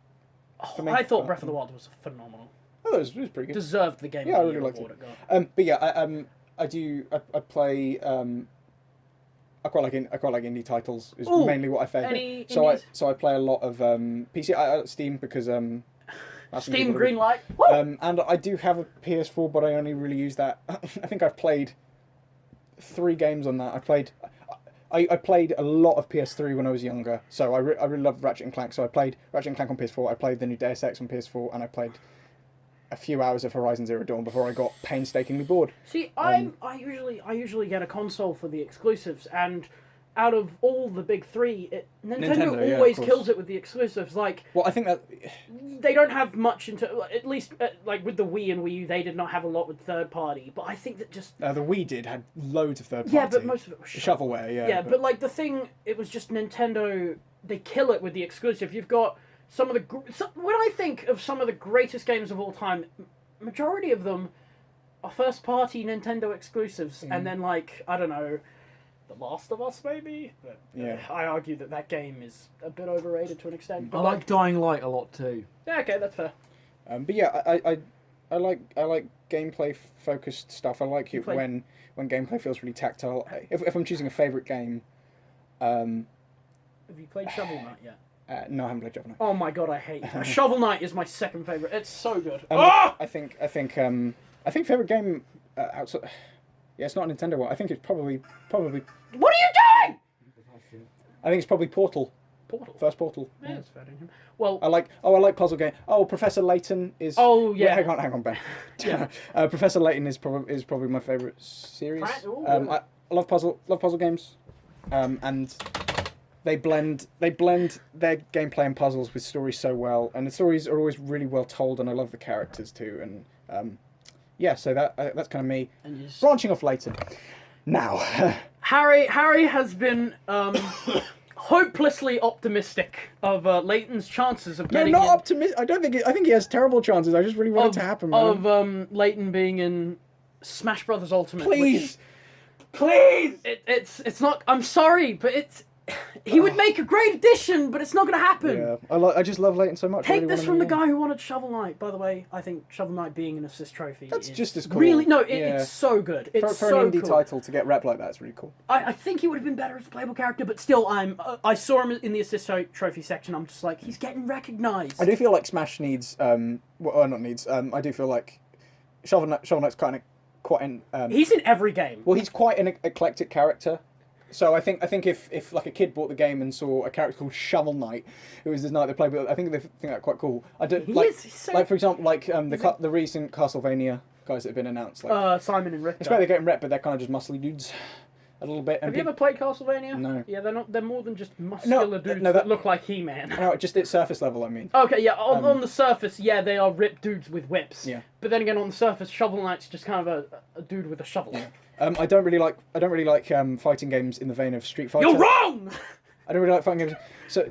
for me. I thought Breath of the Wild was phenomenal. Oh, it was pretty good. Deserved the game. Yeah, I of the really Year liked award it. it got. But yeah, I play. I quite like indie titles. Is Ooh, mainly what I favour. any So I indies? play a lot of PC Steam because that's Steam what it is. Greenlight. And I do have a PS4, but I only really use that. I think I've played 3 games on that. I played I played a lot of PS3 when I was younger, so I really loved Ratchet and Clank. So I played Ratchet and Clank on PS4. I played the new Deus Ex on PS4, and I played a few hours of Horizon Zero Dawn before I got painstakingly bored. See, I usually get a console for the exclusives, and out of all the big three, Nintendo yeah, always of course. kills it with the exclusives. Like, Well, I think that they don't have much at least like with the Wii and Wii U, they did not have a lot with third party. But I think that just the Wii had loads of third party. yeah, but most of it was shovelware. Yeah, yeah, but like the thing, it was just Nintendo. They kill it with the exclusive. You've got some of the when I think of some of the greatest games of all time, majority of them are first party Nintendo exclusives, and then like I don't know. The Last of Us, maybe. But, Yeah. I argue that game is a bit overrated to an extent. I like Dying Light a lot too. Yeah, okay, that's fair. but yeah, I like gameplay focused stuff. I like it when gameplay feels really tactile. If I'm choosing a favorite game, Have you played Shovel Knight yet? no, I haven't played Shovel Knight. Oh my god, I hate it. Shovel Knight is my second favorite. It's so good. I think favorite game outside. Yeah, it's not a Nintendo one. I think it's probably. What are you doing? I think it's probably Portal. Portal. First Portal. Yeah, that's fair. Well, I like puzzle game. Oh, Professor Layton is. Oh, yeah. Wait, hang on, Ben. Yeah. Professor Layton is probably my favorite series. Ooh. I love puzzle games, and they blend their gameplay and puzzles with stories so well, and the stories are always really well told, and I love the characters too, and yeah, so that's kind of me. and Branching off Layton. Now, Harry has been hopelessly optimistic of Leighton's chances of no, getting not in, optimistic. I think he has terrible chances. I just really want it to happen, man. of Leighton being in Smash Brothers Ultimate. Please. It's not. I'm sorry, but he would make a great addition, but it's not going to happen. Yeah, I just love Layton so much. I Take really this want from him the in. guy who wanted Shovel Knight. By the way, I think Shovel Knight being an assist trophy That's is just as cool. really no. Yeah. It's so good. It's For so an indie cool. title to get rep like that is really cool. I think he would have been better as a playable character, but still, I saw him in the assist trophy section. I'm just like, he's getting recognised. I do feel like Smash needs, I do feel like Shovel Knight's kind of quite an. He's in every game. Well, he's quite an eclectic character. So I think if like a kid bought the game and saw a character called Shovel Knight, who was this knight they played with, I think they think that quite cool. I don't He's so... like for example the recent Castlevania guys that have been announced. Like, Simon and Richter. it's great they're getting rep, but they're kind of just muscly dudes, a little bit. And Have you ever played Castlevania? No. Yeah, they're not. They're more than just muscular dudes no, that look like He-Man. No, just at surface level. I mean. Okay, yeah. On the surface, yeah, they are ripped dudes with whips. Yeah. But then again, on the surface, Shovel Knight's just kind of a dude with a shovel. Yeah. I don't really like fighting games in the vein of Street Fighter. You're wrong. I don't really like fighting games. So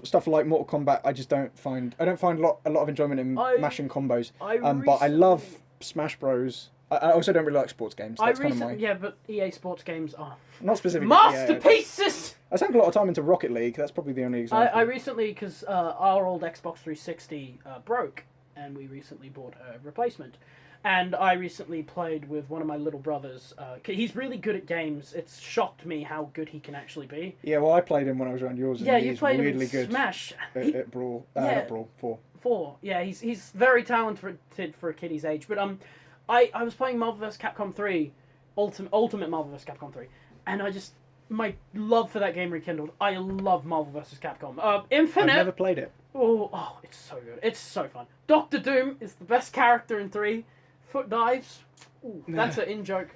stuff like Mortal Kombat, I don't find a lot of enjoyment in mashing combos. But I love Smash Bros. I also don't really like sports games. That's kind of my Yeah, but EA Sports games are not specifically masterpieces. I sank a lot of time into Rocket League. That's probably the only example. I recently, because our old Xbox 360 broke, and we recently bought a replacement. And I recently played with one of my little brothers. He's really good at games. It's shocked me how good he can actually be. Yeah, well, I played him when I was around yours. Yeah, and you he's played him weirdly in good Smash. at Brawl. Yeah. Not Brawl 4. 4. Yeah, he's very talented for a kid his age. But I was playing Marvel vs. Capcom 3, Ultimate Marvel vs. Capcom 3, and my love for that game rekindled. I love Marvel vs. Capcom. Infinite. I've never played it. Oh, it's so good. It's so fun. Doctor Doom is the best character in 3. Foot dives. Ooh, that's an in-joke.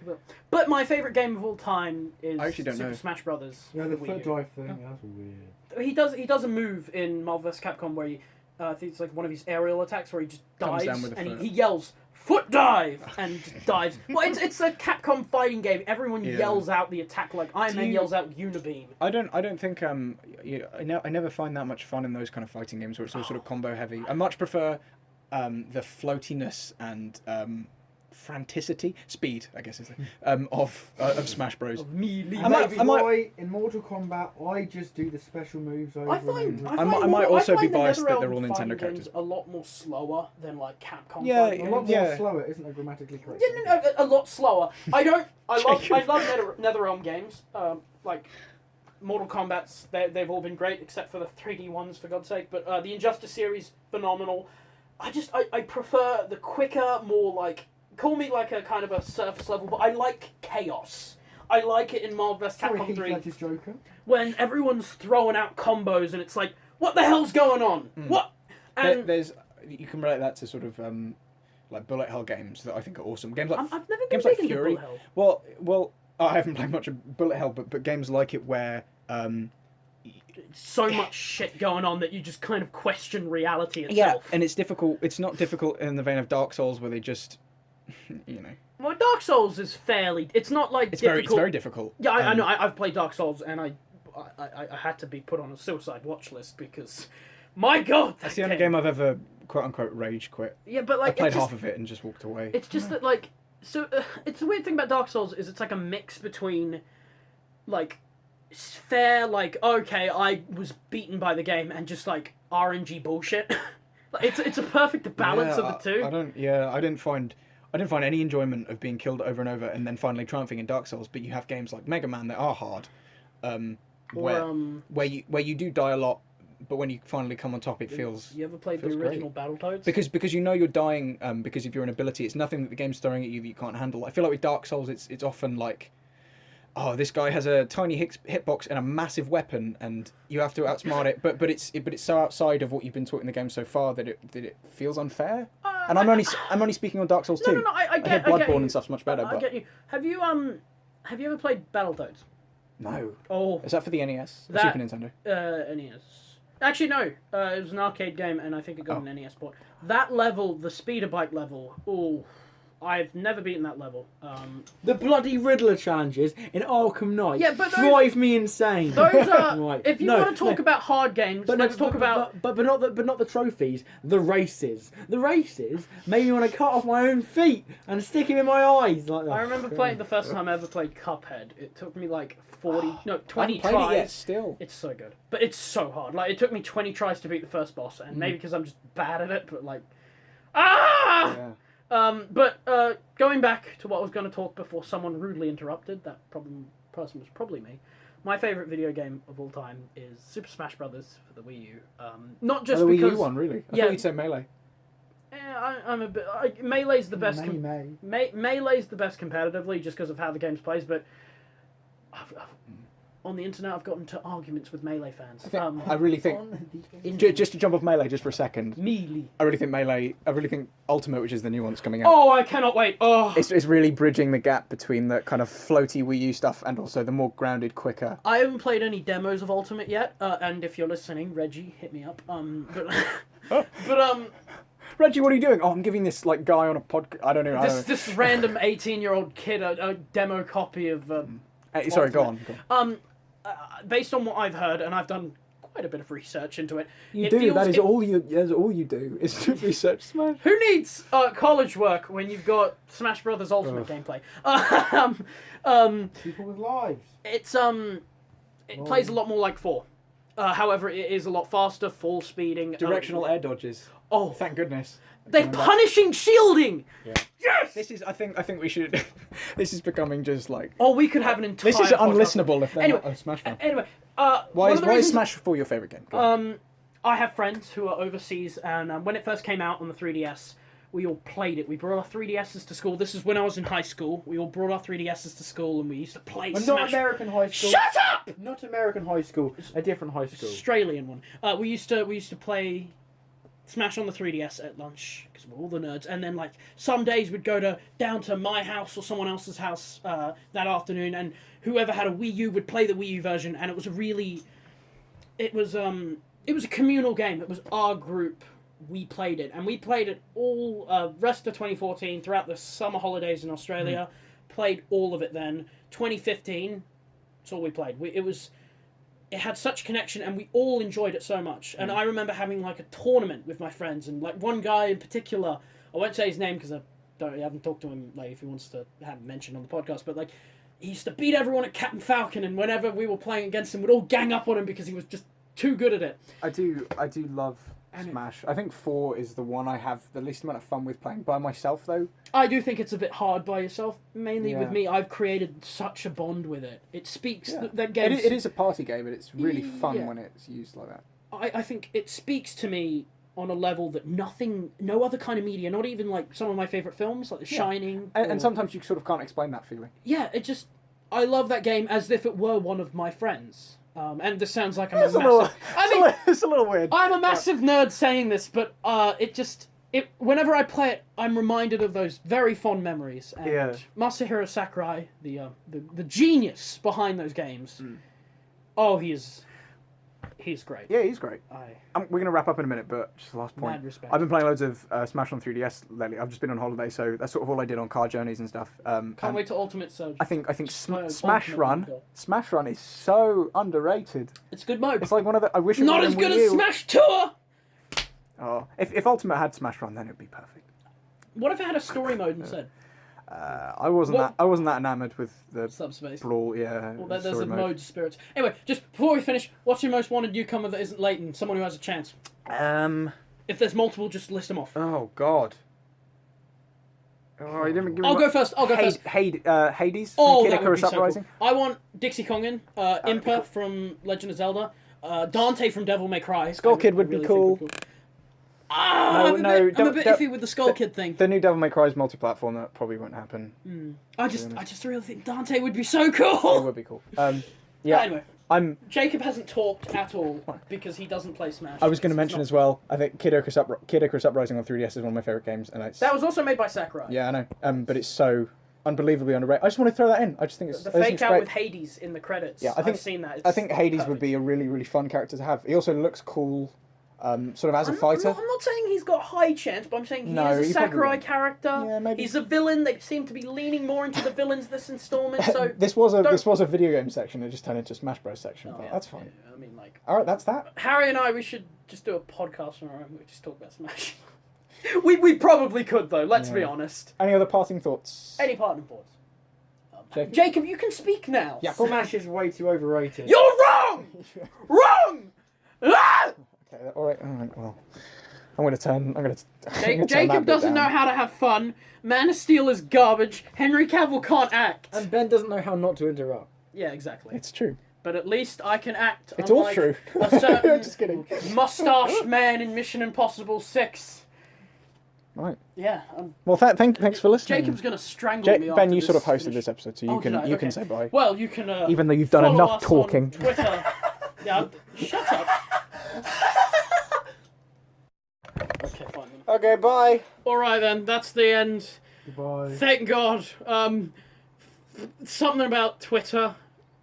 But my favourite game of all time is I actually don't Super know. Smash Brothers. Yeah, for the Wii foot U. drive thing, that's weird. He does a move in Marvel vs. Capcom where I think it's like one of his aerial attacks where he just Comes dives down with a and foot. he yells "foot dive" and dives. Well, it's a Capcom fighting game. Everyone yells out the attack like Iron Man yells out Unibeam. I don't think I never find that much fun in those kind of fighting games where it's all sort of combo heavy. I much prefer the floatiness and speed, I guess is of Smash Bros. Of melee. In Mortal Kombat, I just do the special moves over. I might also be biased that they're all Nintendo characters. A lot more slower than like Capcom. Yeah, fighting A lot games. more slower, isn't it grammatically correct? Yeah, no, a lot slower. I love NetherRealm games. Like Mortal Kombat's, they've all been great except for the 3D ones, for God's sake. But the Injustice series, phenomenal. I prefer the quicker, more like, call me like a kind of a surface level, but I like chaos. I like it in Marvel vs. Sorry, Capcom Heath 3 Ledger's Joker. when everyone's throwing out combos and it's like, what the hell's going on? What? And You can relate that to sort of like bullet hell games that I think are awesome. Games like I've never been games big like into Fury. Bullet Hell. Well, I haven't played much of bullet hell, but games like it where So much shit going on that you just kind of question reality itself. yeah, and it's difficult. It's not difficult in the vein of Dark Souls where they just, you know. Well, Dark Souls is fairly. It's not like It's difficult. very difficult. Yeah, I know. I've played Dark Souls, and I had to be put on a suicide watch list because, my God, That's the only game I've ever quote unquote rage quit. Yeah, but I like played half of it and just walked away. It's just that like so. It's the weird thing about Dark Souls is it's like a mix between, like, fair like okay I was beaten by the game and just like RNG bullshit. Like, it's a perfect balance of the two. I didn't find any enjoyment of being killed over and over and then finally triumphing in Dark Souls. But you have games like Mega Man that are hard, where you do die a lot, but when you finally come on top, it feels. You ever played the feels original great. Battletoads? Because you know you're dying because of your inability. It's nothing that the game's throwing at you that you can't handle. I feel like with Dark Souls, it's often like, oh, this guy has a tiny hitbox and a massive weapon, and you have to outsmart it. But it's so outside of what you've been taught in the game so far that it feels unfair. And I'm only speaking on Dark Souls 2. No, I get Bloodborne you. and stuff's much better. I But get you. Have you ever played Battletoads? no, Oh, is that for the NES? Or That- Super Nintendo? NES. Actually, no. It was an arcade game, and I think it got an NES port. That level, the speeder bike level. Oh, I've never beaten that level. The bloody Riddler challenges in Arkham Knight drive me insane. Those are. Right. If you want to talk about hard games, let's talk about. But not the trophies. The races. The races made me want to cut off my own feet and stick them in my eyes. Like that. I remember playing the first time I ever played Cuphead. It took me like 20 I haven't tries. played it yet, still. It's so good, but it's so hard. Like it took me 20 tries to beat the first boss, and maybe because I'm just bad at it. But like, Yeah. But going back to what I was going to talk before someone rudely interrupted, that person was probably me. My favourite video game of all time is Super Smash Brothers for the Wii U. Not just the Wii because U one, really? I yeah. thought you'd say Melee. I'm a bit. Melee's the best. May. Melee's the best competitively, just because of how the game plays. But on the internet, I've gotten into arguments with Melee fans. I really think. Just to jump off Melee just for a second. Melee. I really think Ultimate, which is the new one that's coming out. Oh, I cannot wait. Oh, It's really bridging the gap between the kind of floaty Wii U stuff and also the more grounded, quicker. I haven't played any demos of Ultimate yet. And if you're listening, Reggie, hit me up. Reggie, what are you doing? Oh, I'm giving this like guy on a podcast. I don't know. This random 18-year-old kid a demo copy of. Hey, sorry, go on. Based on what I've heard, and I've done quite a bit of research into it. You it do. feels- That is it- all you. That's all you do is to research Smash. Who needs college work when you've got Smash Brothers Ultimate gameplay? People with lives. It's it plays a lot more like 4. However, it is a lot faster, full speeding. Directional air dodges. Oh, Thank goodness. they're punishing shielding. Yeah. Yes. This is. I think we should. This is becoming just like. Oh, we could have an entire. This is podcast. unlistenable if they're Anyway, not a Smash fan. Anyway, Why one is of the reasons- Smash for your favourite game? Go on. I have friends who are overseas, and when it first came out on the 3DS, we all played it. We brought our 3DSs to school. This is when I was in high school. We all brought our 3DSs to school, and we used to play But Smash. not American high school. Shut up! Not American high school. A different high school. Australian one. We used to play Smash on the 3DS at lunch because we're all the nerds, and then like some days we'd go down to my house or someone else's house that afternoon, and whoever had a Wii U would play the Wii U version, and it was a communal game. It was our group. We played it, and we played it all rest of 2014 throughout the summer holidays in Australia. Played all of it then. 2015, that's all we played. It had such connection, and we all enjoyed it so much. And I remember having like a tournament with my friends, and like one guy in particular, I won't say his name because I haven't talked to him. Like if he wants to have him mentioned on the podcast, but like he used to beat everyone at Captain Falcon, and whenever we were playing against him, we'd all gang up on him because he was just too good at it. I do love Smash. I think 4 is the one I have the least amount of fun with playing by myself, though. I do think it's a bit hard by yourself. Mainly with Yeah. me, I've created such a bond with it. It speaks Yeah. that game. It is a party game, and it's really fun Yeah. when it's used like that. I think it speaks to me on a level that no other kind of media, not even like some of my favourite films, like The Shining. And sometimes you sort of can't explain that feeling. Yeah, it just... I love that game as if it were one of my friends. And this sounds like I'm a It's a massive... little, I mean, it's a little weird. I'm a massive nerd saying this, but whenever I play it, I'm reminded of those very fond memories. And Yeah. Masahiro Sakurai, the genius behind those games, he's great. Yeah, he's great. We're going to wrap up in a minute, but just the last point. Mad respect. I've been playing loads of Smash on 3DS lately. I've just been on holiday, so that's sort of all I did on car journeys and stuff. Can't wait to Ultimate Surge. I think Smash Ultimate Run. Mode. Smash Run is so underrated. It's a good mode. It's like one of the. I wish it Not were as in good Wii as U. Smash Tour! Oh, if Ultimate had Smash Run, then it would be perfect. What if it had a story mode instead? I wasn't that enamored with the Subspace. brawl. Yeah. Well, there's story a mode spirits. Anyway, just before we finish, what's your most wanted newcomer that isn't Leighton? Someone who has a chance. If there's multiple, just list them off. Oh God. Oh, you didn't give me. I'll go first. Hades. Oh, Kid that would Icarus be so Uprising. cool. I want Dixie Kongan, Impa from Legend of Zelda, Dante from Devil May Cry. Skull Kid would be think cool. I'm a bit iffy with the Skull Kid thing. The new Devil May Cry is multi-platform. That probably won't happen. I just really think Dante would be so It cool. would be cool. Yeah. Anyway, Jacob hasn't talked at all because he doesn't play Smash. I was going to mention as well. I think Kid Icarus Uprising on 3DS is one of my favorite games, and it's. That was also made by Sakurai. Yeah, I know. But it's so unbelievably underrated. I just want to throw that in. I just think it's The I think fake it's out great. with Hades in the credits. Yeah, I've seen that. I think Hades would perfect. be a really, really fun character to have. He also looks cool, sort of as a fighter. I'm not saying he's got high chance, but I'm saying he No, is a he probably Sakurai wouldn't. character. Yeah, maybe. He's a villain. They seem to be leaning more into the villains this installment. So this was a video game section. It just turned into a Smash Bros section. But yeah, that's fine. yeah, I mean, like All right, that's that. Harry and I, we should just do a podcast on our own. We just talk about Smash. we probably could though. Let's be honest. Any other parting thoughts? Any parting thoughts? Jacob? Jacob, you can speak now. Yeah. Smash is way too overrated. You're wrong. Wrong. Ah! Okay. All right. Well, I'm gonna turn Jacob doesn't know how to have fun. Man of Steel is garbage. Henry Cavill can't act. And Ben doesn't know how not to interrupt. Yeah, exactly. It's true. But at least I can act. It's all unlike true. A certain Just kidding. mustached man in Mission Impossible 6. Right. Yeah. Well, thanks for listening. Jacob's gonna strangle me. Ben, after you sort of this hosted this episode, so you Oh, can did I? you can Okay. say bye. Well, you can. Even though you've done follow enough us talking. On Twitter. Yeah. Shut up. Okay, fine. Then. Okay, bye. All right then. That's the end. Goodbye. Thank God. Something about Twitter,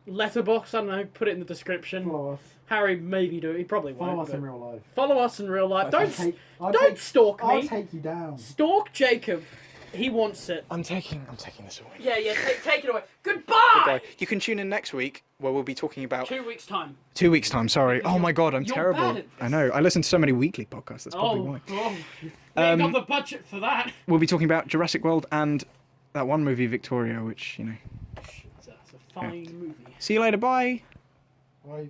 Letterboxd. I don't know. Put it in the description. Follow us. Harry maybe do. He probably won't. Follow us but in real life. Follow us in real life. Don't I'll stalk me. I'll take you down. Stalk Jacob. He wants it. I'm taking this away. Yeah. Take it away. Goodbye. You can tune in next week where we'll be talking about 2 weeks time. 2 weeks time. Sorry. Oh my God, I'm You're terrible. bad at this. I know. I listen to so many weekly podcasts. That's probably why. We ain't got the budget for that. We'll be talking about Jurassic World and that one movie Victoria, which It's a fine movie. See you later. Bye. Bye.